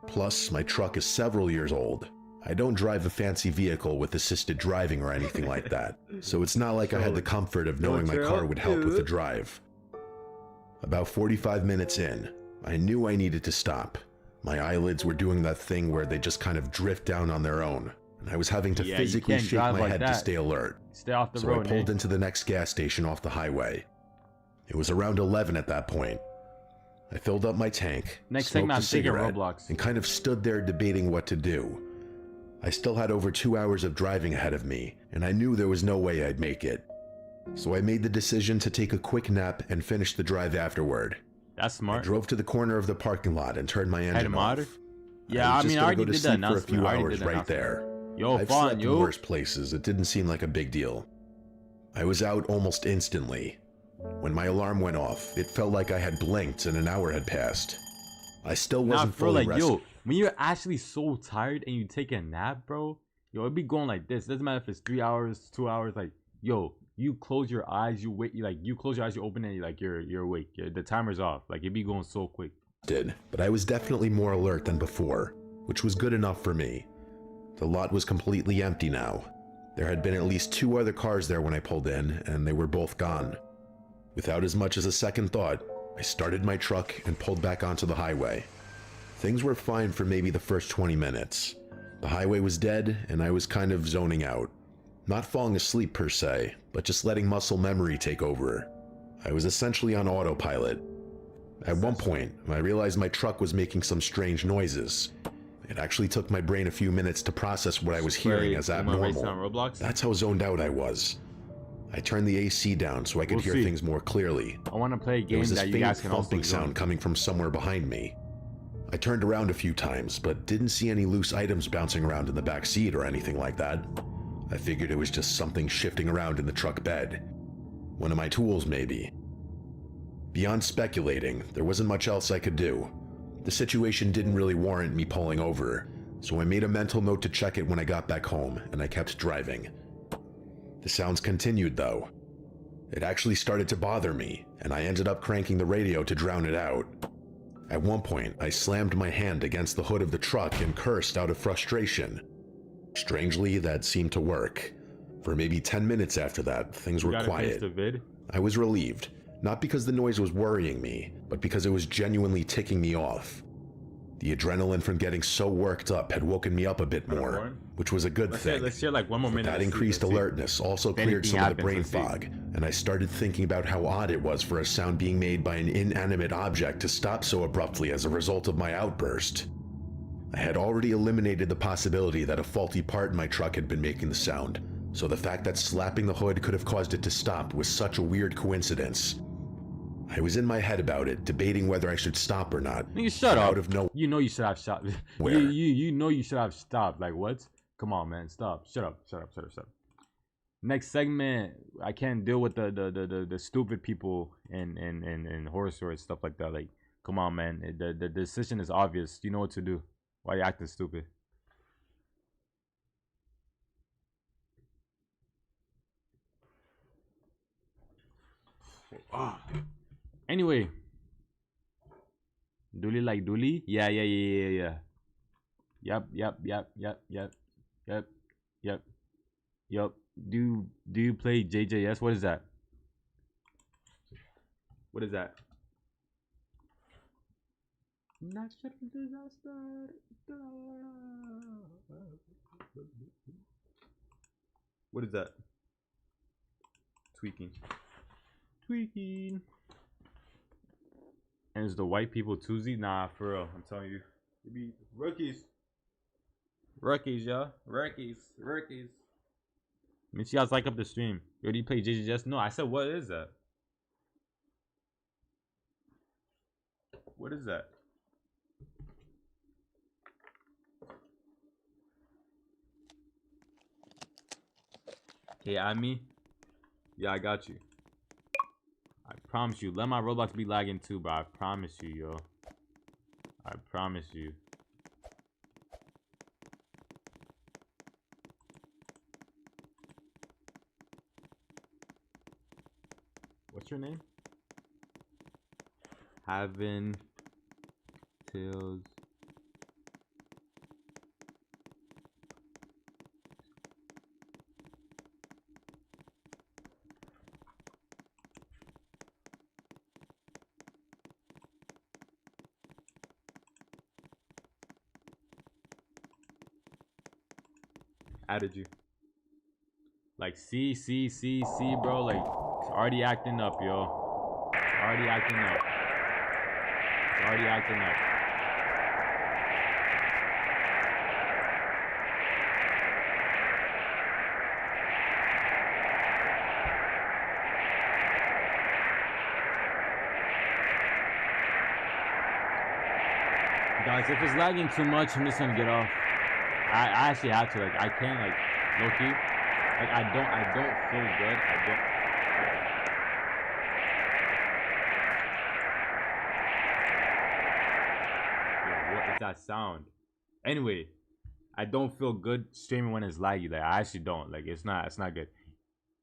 Plus, my truck is several years old. I don't drive a fancy vehicle with assisted driving or anything like that, so it's not like I had the comfort of knowing my car would help with the drive. About 45 minutes in, I knew I needed to stop. My eyelids were doing that thing where they just kind of drift down on their own, and I was having to Yeah, you physically can't shake drive my like head to that. stay alert. Stay off the So road, I pulled Nick. into the next gas station off the highway. It was around 11 at that point. I filled up my tank, Next smoked segment, a I'm taking cigarette, Roblox. and kind of stood there debating what to do. I still had over 2 hours of driving ahead of me, and I knew there was no way I'd make it. So I made the decision to take a quick nap and finish the drive afterward. That's I smart. drove to the corner of the parking lot and turned my engine mod? off. Yeah, was I just mean, I gonna already go to did that sleep for a announcement. few I already hours did the right announcement. there. Yo, I've fun, slept in yo. worse places. It didn't seem like a big deal. I was out almost instantly. When my alarm went off, it felt like I had blinked and an hour had passed. I still Nah, wasn't bro, fully like, rested. yo, when you're actually so tired and you take a nap, bro, yo, it'd be going like this. Doesn't matter if it's 3 hours, 2 hours, like, yo, you close your eyes, you wait, you close your eyes, you open it, like you're awake. The timer's off. Like, it'd be going so quick. But I was definitely more alert than before, which was good enough for me. The lot was completely empty now. There had been at least 2 other cars there when I pulled in, and they were both gone. Without as much as a second thought, I started my truck and pulled back onto the highway. Things were fine for maybe the first 20 minutes. The highway was dead, and I was kind of zoning out. Not falling asleep per se, but just letting muscle memory take over. I was essentially on autopilot. At one point, I realized my truck was making some strange noises. It actually took my brain a few minutes to process what I was hearing as abnormal. Roblox? That's how zoned out I was. I turned the AC down so I could We'll hear see. things more clearly. I want to play a There game was this that you faint guys can also thumping join. sound coming from somewhere behind me. I turned around a few times, but didn't see any loose items bouncing around in the back seat or anything like that. I figured it was just something shifting around in the truck bed. One of my tools, maybe. Beyond speculating, there wasn't much else I could do. The situation didn't really warrant me pulling over, so I made a mental note to check it when I got back home, and I kept driving. The sounds continued, though. It actually started to bother me, and I ended up cranking the radio to drown it out. At one point, I slammed my hand against the hood of the truck and cursed out of frustration. Strangely, that seemed to work. For maybe 10 minutes after that, things You were gotta finish quiet. the vid. I was relieved, not because the noise was worrying me, but because it was genuinely ticking me off. The adrenaline from getting so worked up had woken me up a bit more, Warren? which was a good thing. Let's share like one more But minute. that Let's see, increased let's see. alertness also If cleared anything some of the happens, brain let's see. fog, and I started thinking about how odd it was for a sound being made by an inanimate object to stop so abruptly as a result of my outburst. I had already eliminated the possibility that a faulty part in my truck had been making the sound, so the fact that slapping the hood could have caused it to stop was such a weird coincidence. I was in my head about it, debating whether I should stop or not. Nigga, shut up. Out of nowhere. You know you should have stopped. Where? You know you should have stopped. Like what? Come on, man. Stop. Shut up. Next segment. I can't deal with the stupid people and horror stories, stuff like that. Like, come on, man. The decision is obvious. You know what to do. Why are you acting stupid? Anyway. Dooley like Dooley? Yeah. Yep. Do you play JJS? What is that? Natural disaster. What is that? Tweaking. And is the white people Tuesday? Nah, for real. I'm telling you. It be rookies. Y'all. Rookies. Make sure you guys like up the stream. Yo, do you play JJS? No, I said, what is that? What is that? Hey, add me? Yeah, I got you. I promise you. Let my Roblox be lagging too, bro. I promise you, yo. I promise you. What's your name? Having Tails. Added you. Like, see, bro. Like, it's already acting up, yo. It's already acting up. Guys, if it's lagging too much, I'm just gonna get off. I actually have to, like, I can't, like, low-key. Like, I don't feel good. Yo, what is that sound? Anyway, I don't feel good streaming when it's laggy. Like, I actually don't. Like, it's not good.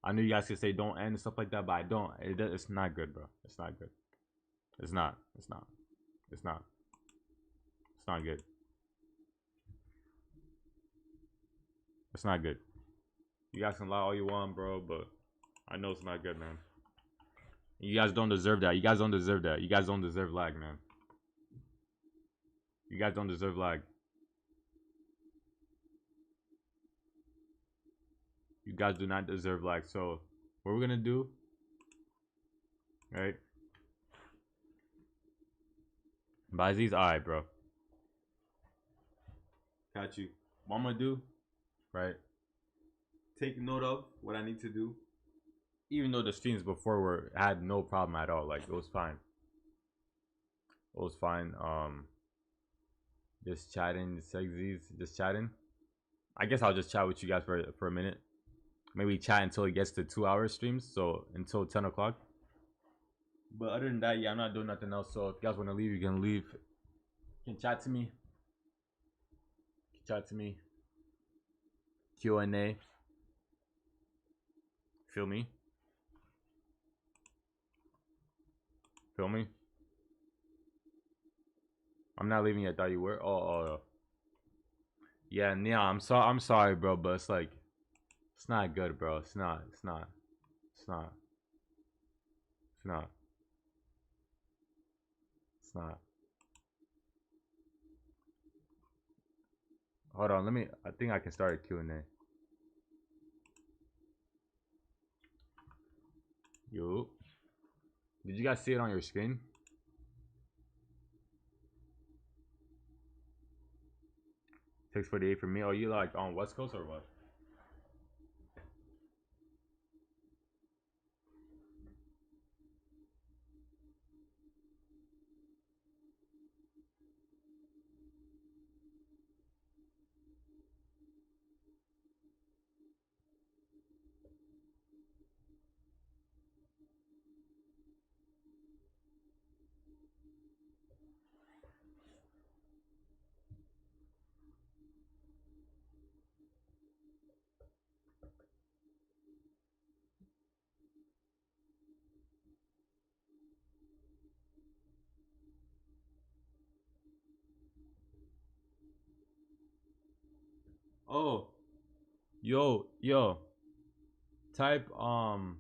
I know you guys can say don't end and stuff like that, but I don't. It's not good, bro. It's not good. It's not good. It's not good. You guys can lie all you want, bro, but I know it's not good, man. You guys don't deserve that. You guys don't deserve lag, man. You guys don't deserve lag. You guys do not deserve lag. So, what we're gonna do, right? Buy these, alright, bro. Got you. What I'm gonna do, right? Take note of what I need to do. Even though the streams before had no problem at all. Like, it was fine. Just chatting, just chatting. I guess I'll just chat with you guys for a minute. Maybe chat until it gets to 2-hour streams. So until 10 o'clock. But other than that, yeah, I'm not doing nothing else. So if you guys want to leave, you can leave. You can chat to me. Q&A. Feel me? I'm not leaving yet. Thought you were. Oh. Yeah, I'm sorry, bro. But it's like, it's not good, bro. It's not. Hold on. I think I can start a Q&A. Yo. Did you guys see it on your screen? 6:48 for me. Are you like on West Coast or what? Oh, yo. Type hold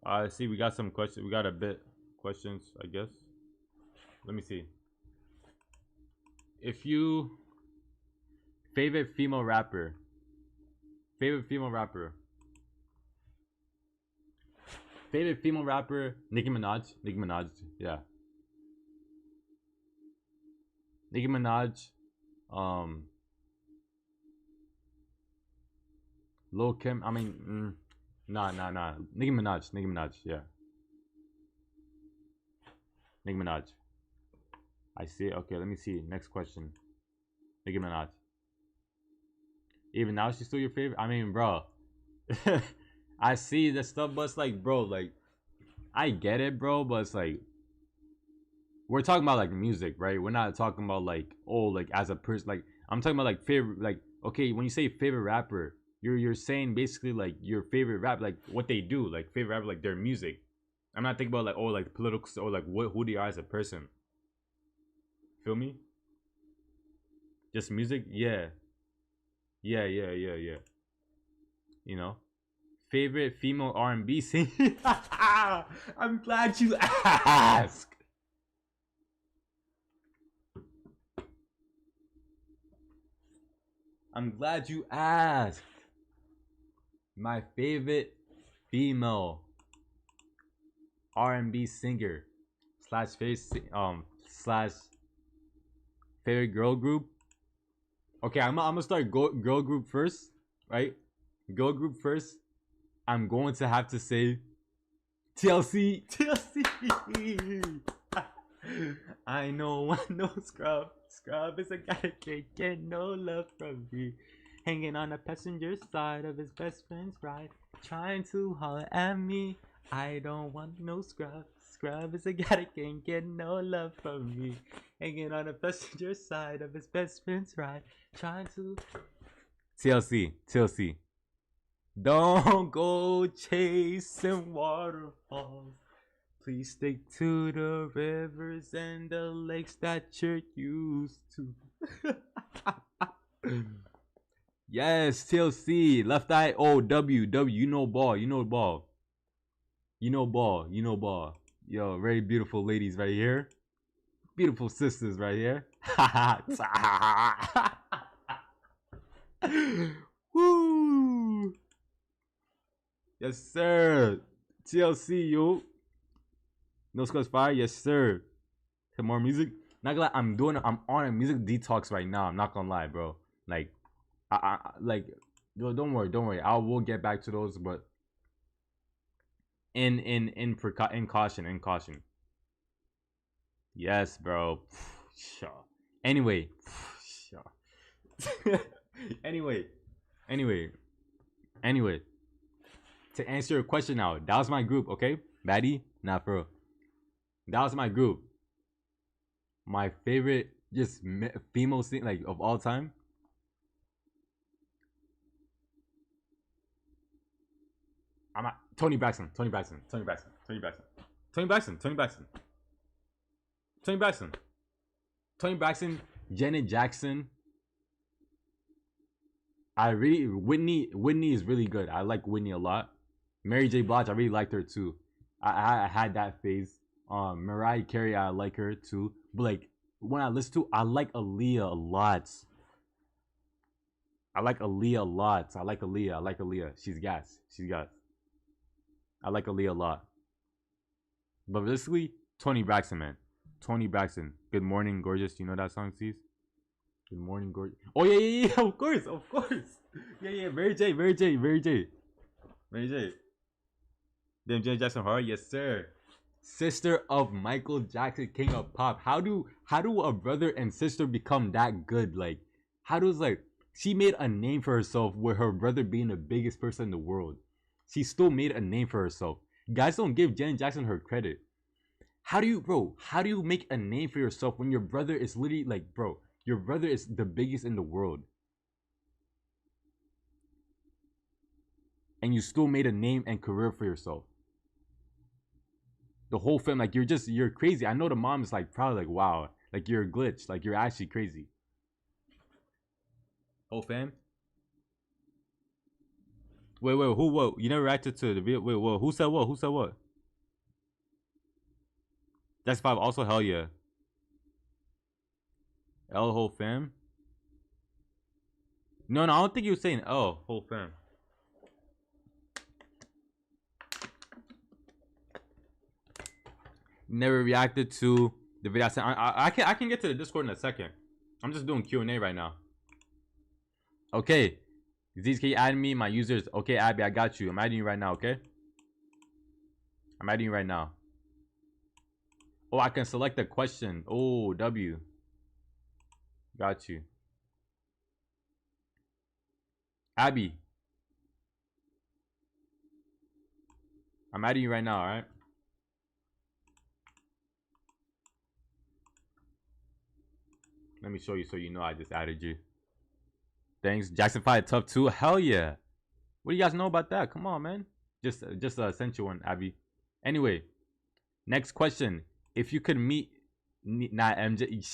on. See, we got some questions. We got a bit questions, I guess. Let me see. If you favorite female rapper, favorite female rapper, Nicki Minaj, yeah. Nicki Minaj, um, Lil Kim. I mean, nah. Nicki Minaj, yeah. Nicki Minaj. I see. Okay, let me see. Next question. Nicki Minaj. Even now, she's still your favorite. I mean, bro. I see the stuff, but it's like, bro, like, I get it, bro, but it's like, we're talking about like music, right? We're not talking about like, oh, like as a person. Like, I'm talking about like favorite. Like, okay, when you say favorite rapper, you're saying basically like your favorite rap, like what they do, like favorite rapper, like their music. I'm not thinking about like, oh, like political or like who they are as a person. Feel me? Just music, yeah. You know, favorite female R&B singer. I'm glad you asked. I'm glad you asked. My favorite female R&B singer slash favorite girl group. Okay, I'm gonna start girl group first, right? Girl group first. I'm going to have to say TLC. I know Scrub. Scrub is a guy that can't get no love from me. Hanging on the passenger side of his best friend's ride, trying to holler at me. I don't want no Scrub. Scrub is a guy that can't get no love from me. Hanging on the passenger side of his best friend's ride, trying to TLC. Don't go chasing waterfalls. Please stick to the rivers and the lakes that you're used to. Yes, TLC. Left eye. Oh, W. You know ball. Yo, very beautiful ladies right here. Beautiful sisters right here. Woo! Yes, sir. TLC, yo. No Scrubs Fire, yes, sir. Some more music. Not gonna lie, I'm on a music detox right now. I'm not gonna lie, bro. Like, yo, don't worry. I will get back to those, but in caution. Yes, bro. Sure. Anyway. Sure. Anyway. To answer your question now, that was my group, okay? Maddie? Nah, bro. That was my group. My favorite just female scene, like, of all time. I'm at Tony Braxton. Janet Jackson. Whitney is really good. I like Whitney a lot. Mary J. Blige, I really liked her too. I had that phase. Mariah Carey, I like her too. But like when I listen to, I like Aaliyah a lot. I like Aaliyah. She's gas. I like Aaliyah a lot. But realistically, Tony Braxton, man. Tony Braxton. Good morning, gorgeous. You know that song, C's? Good morning, gorgeous. Oh yeah. Of course. Yeah. Mary J. Damn, Janet Jackson Hart. Yes, sir. Sister of Michael Jackson, King of Pop. How do a brother and sister become that good? Like, how does she made a name for herself with her brother being the biggest person in the world. She still made a name for herself. Guys don't give Janet Jackson her credit. How do you make a name for yourself when your brother is literally your brother is the biggest in the world? And you still made a name and career for yourself. The whole film, you're crazy. I know the mom is proud, wow, you're a glitch, you're actually crazy. Whole fam. Wait, who, what? You never reacted to the video. Wait, what? Who said what? That's 5 also, hell yeah. L whole fam. No, I don't think he was saying L whole fam. Never reacted to the video. I can get to the Discord in a second. I'm just doing Q&A right now. Okay. These, can you add me? My users. Okay, Abby, I got you. I'm adding you right now, okay? I'm adding you right now. Oh, I can select a question. Oh, W. Got you. Abby. I'm adding you right now, alright? Let me show you so you know I just added you. Thanks. Jackson 5 tough too. Hell yeah. What do you guys know about that? Come on, man. Just sent you one, Abby. Anyway, next question. If you could meet not MJ.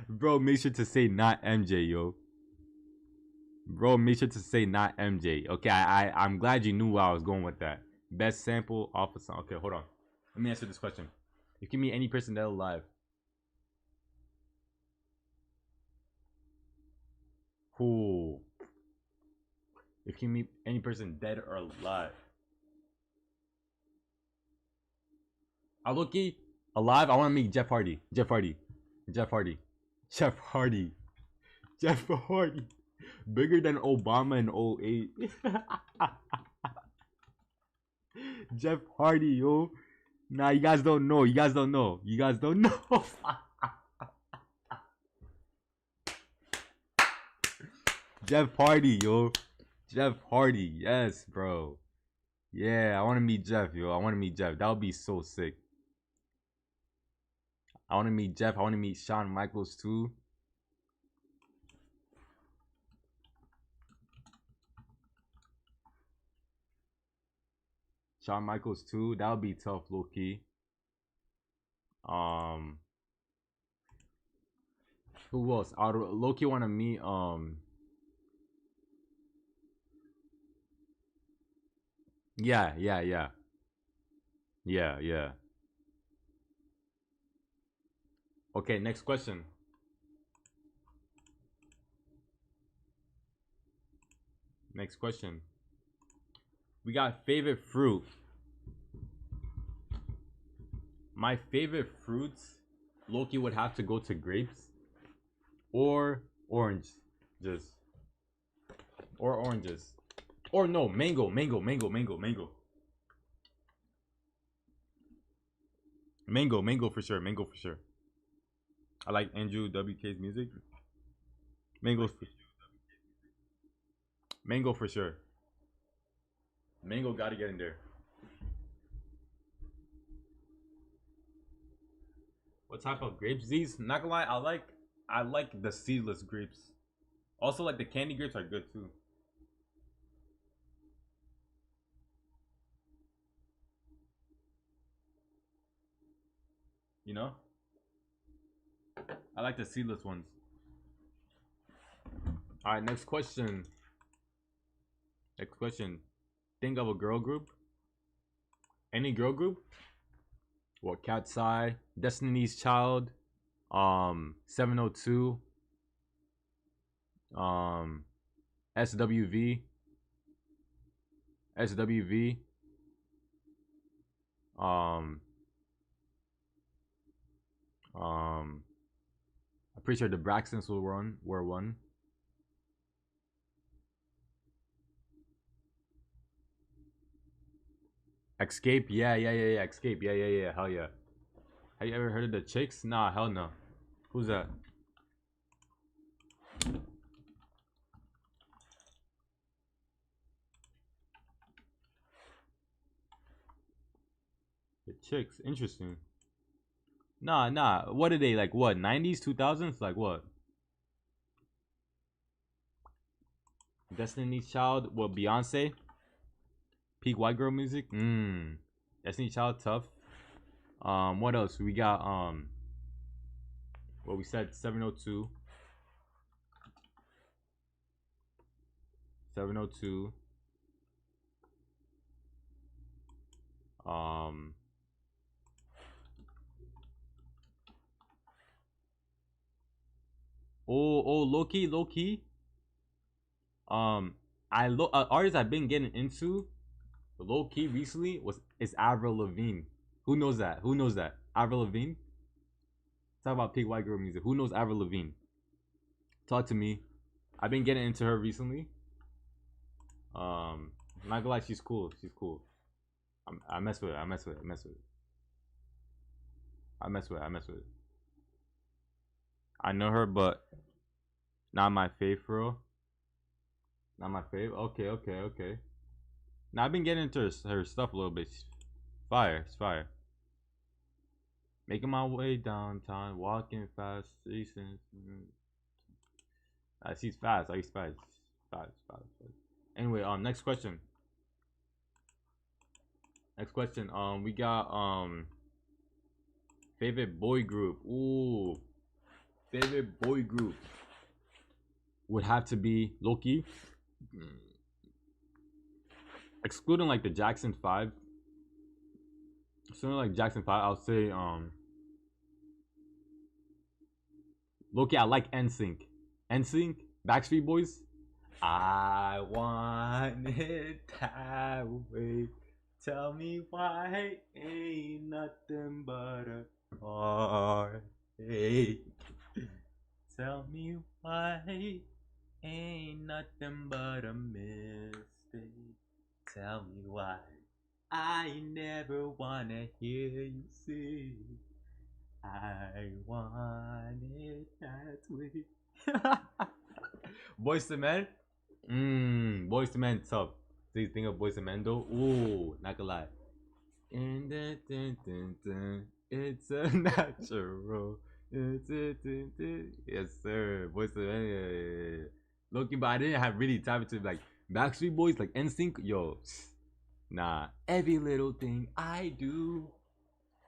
Bro, make sure to say not MJ, yo. Bro, make sure to say not MJ. Okay, I'm glad you knew where I was going with that. Best sample off a song. Okay, hold on. Let me answer this question. If you can meet any person dead or alive. Who? If you can meet any person dead or alive. I look-y alive. I want to meet Jeff Hardy. Jeff Hardy. Bigger than Obama in 08. Jeff Hardy, yo. Nah, you guys don't know. Jeff Hardy, yo. Jeff Hardy. Yes, bro. Yeah, I want to meet Jeff, yo. That would be so sick. I want to meet Jeff. I want to meet Shawn Michaels too. Shawn Michaels too. That would be tough, low-key. Who else? I would low-key want to meet Yeah. Okay, next question. We got favorite fruit. My favorite fruits, Loki would have to go to grapes or orange, or oranges, or no, mango. Mango for sure. I like Andrew WK's music. Mango for sure. Mango gotta get in there. What type of grapes? These, not gonna lie, I like the seedless grapes. Also, like the candy grapes are good too. You know? I like the seedless ones. Alright, next question. Think of a girl group. Any girl group? What, Cat's Eye, Destiny's Child, 702, SWV, Um, I'm pretty sure the Braxtons were one. Escape, yeah. Escape, yeah. Hell yeah. Have you ever heard of the Chicks? Nah, hell no. Who's that? The Chicks, interesting. Nah. What are they like? What 90s, 2000s? Like what? Destiny's Child. What Beyonce? Peak white girl music. Destiny's Child, tough. What else? We got what we said 702. 702. Low key. Artist I've been getting into low key recently is Avril Lavigne. Who knows that? Avril Lavigne. Talk about peak white girl music. Who knows Avril Lavigne? Talk to me. I've been getting into her recently. I'm not gonna lie, she's cool. I mess with it. I know her, but not my fave, for real. Not my fave. Okay. Now I've been getting into her stuff a little bit. It's fire. Making my way downtown, walking fast, chasing. She's fast. Fast. Anyway, next question. We got favorite boy group. Ooh, favorite boy group would have to be Loki. Excluding like the Jackson 5. Something like Jackson 5, I'll say Loki, I like NSYNC. Backstreet Boys. I want it that way. Tell me why ain't nothing but a heartache. Tell me why ain't nothing but a mistake. Tell me why I never wanna hear you say I want it that way. Boyz II Men. Boyz II Men tough. Do you think of Boyz II Men though? Ooh, not gonna lie. It's a natural. Yes sir. Boyz II Men. Yeah. Loki, but I didn't have really time to like Backstreet Boys, like NSYNC. Yo, nah. Every little thing I do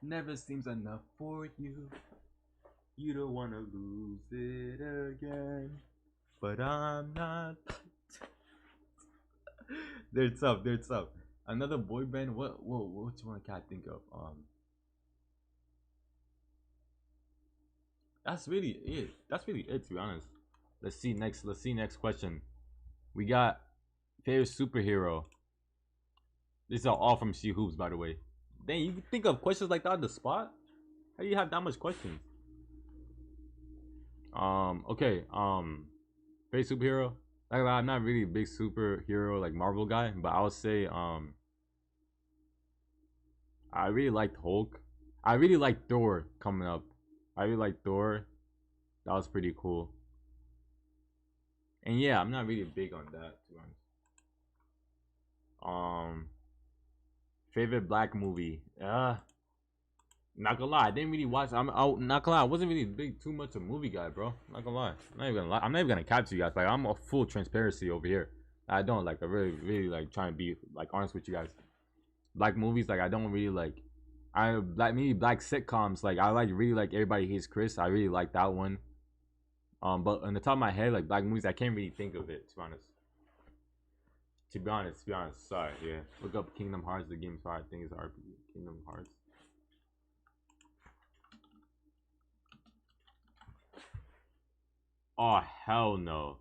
never seems enough for you. You don't wanna lose it again, but I'm not. They're tough. Another boy band. Which one can I think of? That's really it. To be honest. Let's see next question. We got favorite superhero. These are all from She Hoops, by the way. Dang, you can think of questions like that on the spot? How do you have that much questions? Okay. Favorite superhero. Like, I'm not really a big superhero like Marvel guy, but I would say I really liked Hulk. I really liked Thor coming up. I really liked Thor. That was pretty cool. And yeah, I'm not really big on that, to be honest. Favorite black movie. Not gonna lie, I didn't really watch. Not gonna lie, I wasn't really too much a movie guy, bro. Not gonna lie. I'm not even gonna capture you guys. Like, I'm a full transparency over here. I don't like. I really like trying to be like honest with you guys. Black movies, like I don't really like. Maybe black sitcoms. Like I really like Everybody Hates Chris. I really like that one. But on the top of my head, like black movies, I can't really think of it. To be honest. Sorry, yeah. Look up Kingdom Hearts. The game's hard. I think it's RPG. Kingdom Hearts. Oh hell no.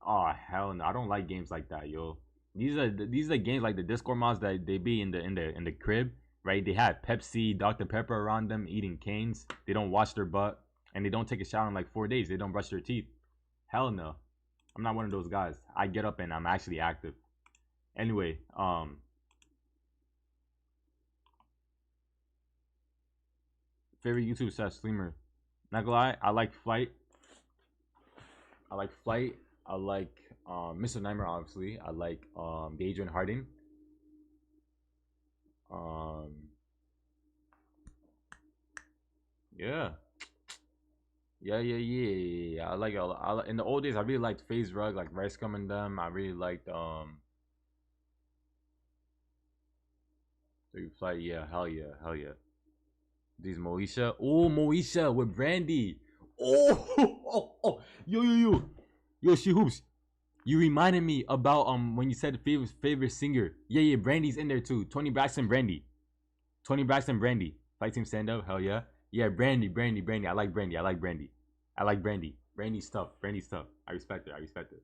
I don't like games like that, yo. These are games like the Discord mods that they be in the crib. right? They have Pepsi, Dr. Pepper around them, eating canes. They don't wash their butt, and they don't take a shower in like 4 days. They don't brush their teeth. Hell no. I'm not one of those guys. I get up and I'm actually active. Anyway, favorite YouTube streamer. Not gonna lie, I like Flight. I like Mr. Nightmare, obviously. I like Adrian Harding. Yeah. I like in the old days I really liked FaZe Rug, like Rice Gum and them. I really liked So you Flight, yeah, hell yeah. These Moesha. Oh, Moesha with Brandy. Oh, yo, she hoops. You reminded me about when you said favorite singer. Yeah, Brandy's in there too. Tony Braxton, Brandy. Fight team stand up, hell yeah. Yeah, Brandy. I like Brandy. Brandy stuff. I respect it.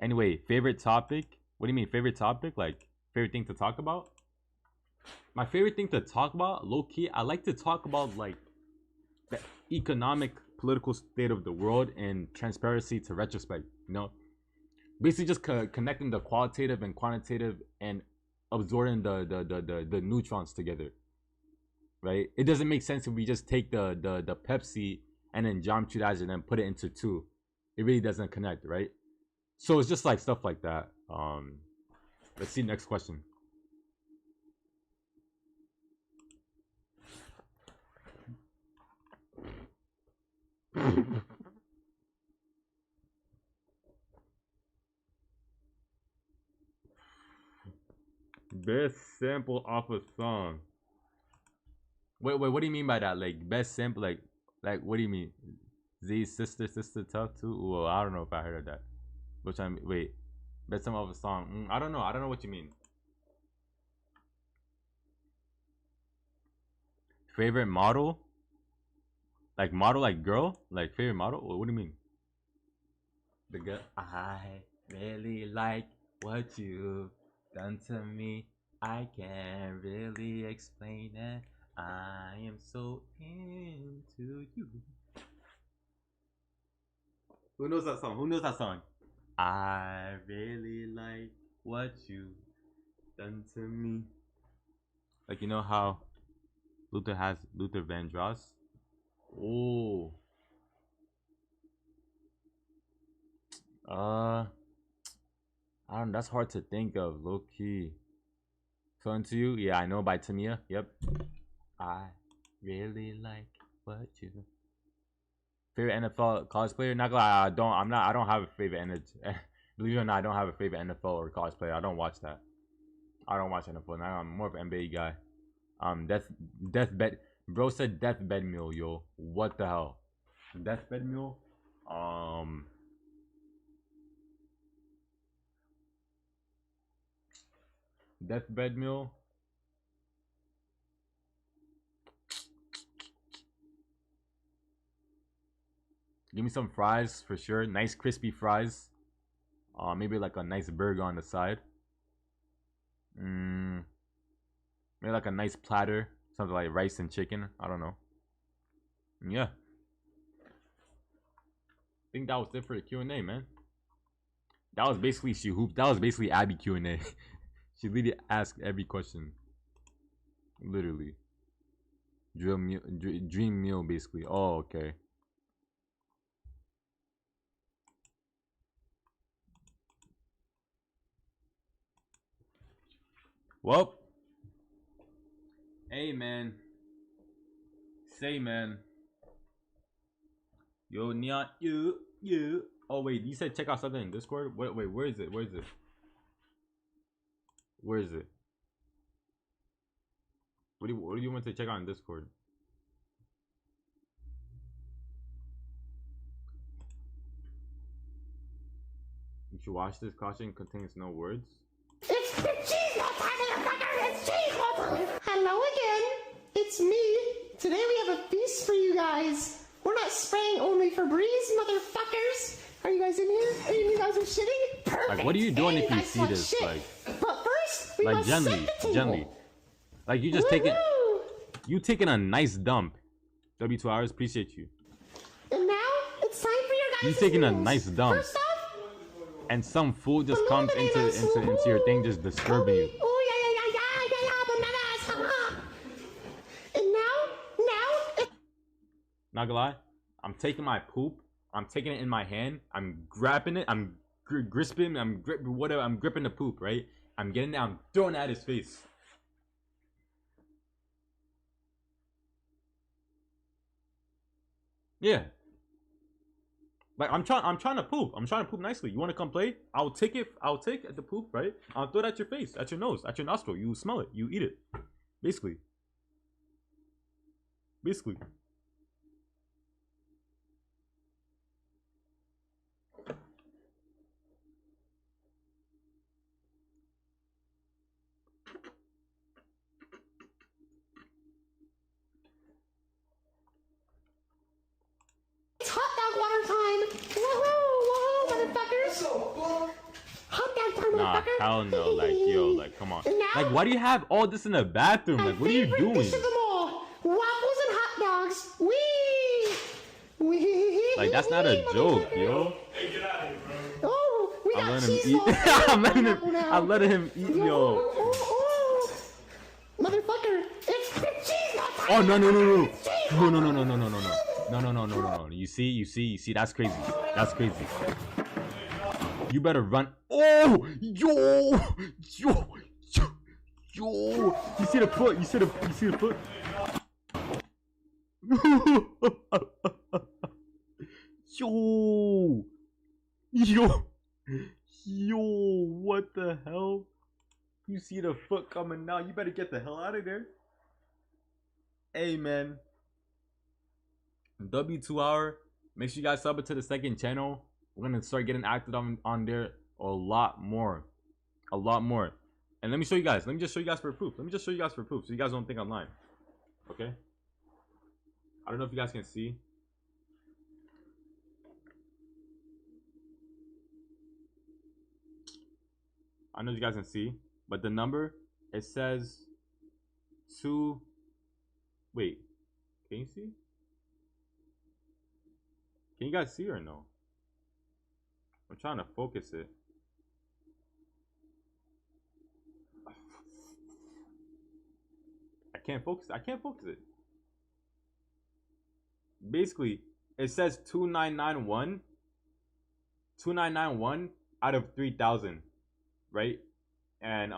Anyway, favorite topic. What do you mean favorite topic? Like favorite thing to talk about? My favorite thing to talk about, low key, I like to talk about like the economic, political state of the world and transparency to retrospect. You know, basically just connecting the qualitative and quantitative and absorbing the neutrons together. Right? It doesn't make sense if we just take the Pepsi and then geometry that and then put it into two. It really doesn't connect, right? So it's just like stuff like that. Let's see next question. Best sample off a song. Wait, what do you mean by that? Like best sample, like what do you mean? Z's sister tough too? Well, I don't know if I heard of that. Which I mean, wait, best sample of a song. I don't know what you mean. Favorite model? Like model, like girl? Like favorite model? What do you mean? The girl. I really like what you've done to me. I can't really explain it. I am so into you. Who knows that song? I really like what you done to me. Like, you know how Luther Vandross? Oh. I don't know, that's hard to think of, low key. So Into You? Yeah, I Know by Tamia. Yep. I really like what you. Favorite NFL college player? Not gonna lie, I don't have a favorite NFL. Believe it or not, I don't have a favorite NFL or college player. I don't watch that. I don't watch NFL. Now I'm more of an NBA guy. Deathbed. Bro said Deathbed Meal, yo. What the hell? Deathbed Meal? Deathbed Meal? Give me some fries for sure. Nice crispy fries. Maybe like a nice burger on the side. Maybe like a nice platter. Something like rice and chicken. I don't know. Yeah. I think that was it for the Q&A, man. That was basically That was basically Abby Q&A. She literally asked every question. Literally. Dream meal, basically. Oh, okay. Well, hey man, say man, yo Neon, you. Oh wait, you said check out something in Discord. Wait, where is it? Where is it? What do you want to check out in Discord? You should watch this. Caution contains no words. It's the cheese motherfucker! It's cheese motherfucker! Hello again. It's me. Today we have a feast for you guys. We're not spraying only Febreze, motherfuckers. Are you guys in here? You guys are shitting? Perfect. Like, what are you doing hey, if you see this? shit. Like, But first, we We Like must gently, set the table. gently. Like you just taking, Woohoo! you taking a nice dump. W2 hours, appreciate you. And now it's time for your guys' You taking a meals. nice dump. First off, And some food just banana comes into bananas. your thing, just disturbing you. Oh yeah, bananas. And now, Not gonna lie, I'm taking my poop. I'm taking it in my hand. I'm grabbing it. I'm gripping. Whatever. I'm gripping the poop. Right. I'm getting it. I'm throwing it at his face. Yeah. Like I'm trying to poop. I'm trying to poop nicely. You want to come play? I'll take it. I'll take the poop. Right. I'll throw it at your face, at your nose, at your nostril. You smell it. You eat it. Basically. Basically. it's hot dog water time. Woohoo, motherfuckers. Hot dog time, Nah, motherfucker. hell no. Like, yo, like, come on. And now, Like, why do you have all this in the bathroom? my Like, what are you favorite doing? dish of them all, waffles and hot dogs. Wee. Like, that's not a joke, yo. Oh, we I'm got letting him cheese eat. balls. I'm letting him. Now. I'm letting him eat, yo. Oh. Motherfucker, it's the cheese ball time. Oh no no no no no no no no no no no no. You see. That's crazy. That's crazy. You better run. Oh, yo. You see the foot? You see the foot? Yo. What the hell? You see the foot coming now? You better get the hell out of there. Hey man, W2 hour. Make sure you guys sub it to the second channel. We're gonna start getting active on there a lot more, And let me show you guys. Let me just show you guys for proof. So you guys don't think I'm lying. Okay. I don't know if you guys can see. I know you guys can see, but the number, it says 2. Wait, can you see? Can you guys see or no? I'm trying to focus it. I can't focus it. Basically, it says 2991 out of 3,000, right? And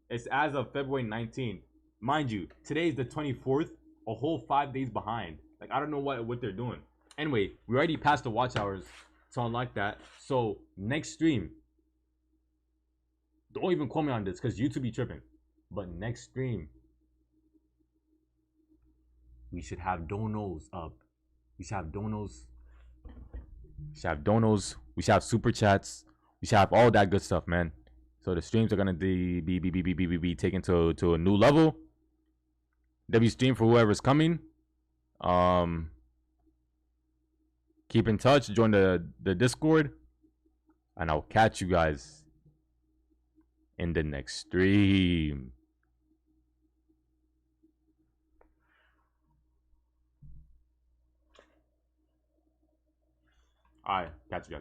it's as of February 19th. Mind you, today is the 24th, a whole 5 days behind. Like, I don't know what they're doing. Anyway, we already passed the watch hours to unlock that. So next stream, don't even quote me on this because YouTube be tripping. But next stream, we should have donos up. We should have donos. We should have super chats. We should have all that good stuff, man. So the streams are gonna be taken to a new level. W stream for whoever's coming. Keep in touch. Join the Discord, and I'll catch you guys in the next stream. All right, catch you guys.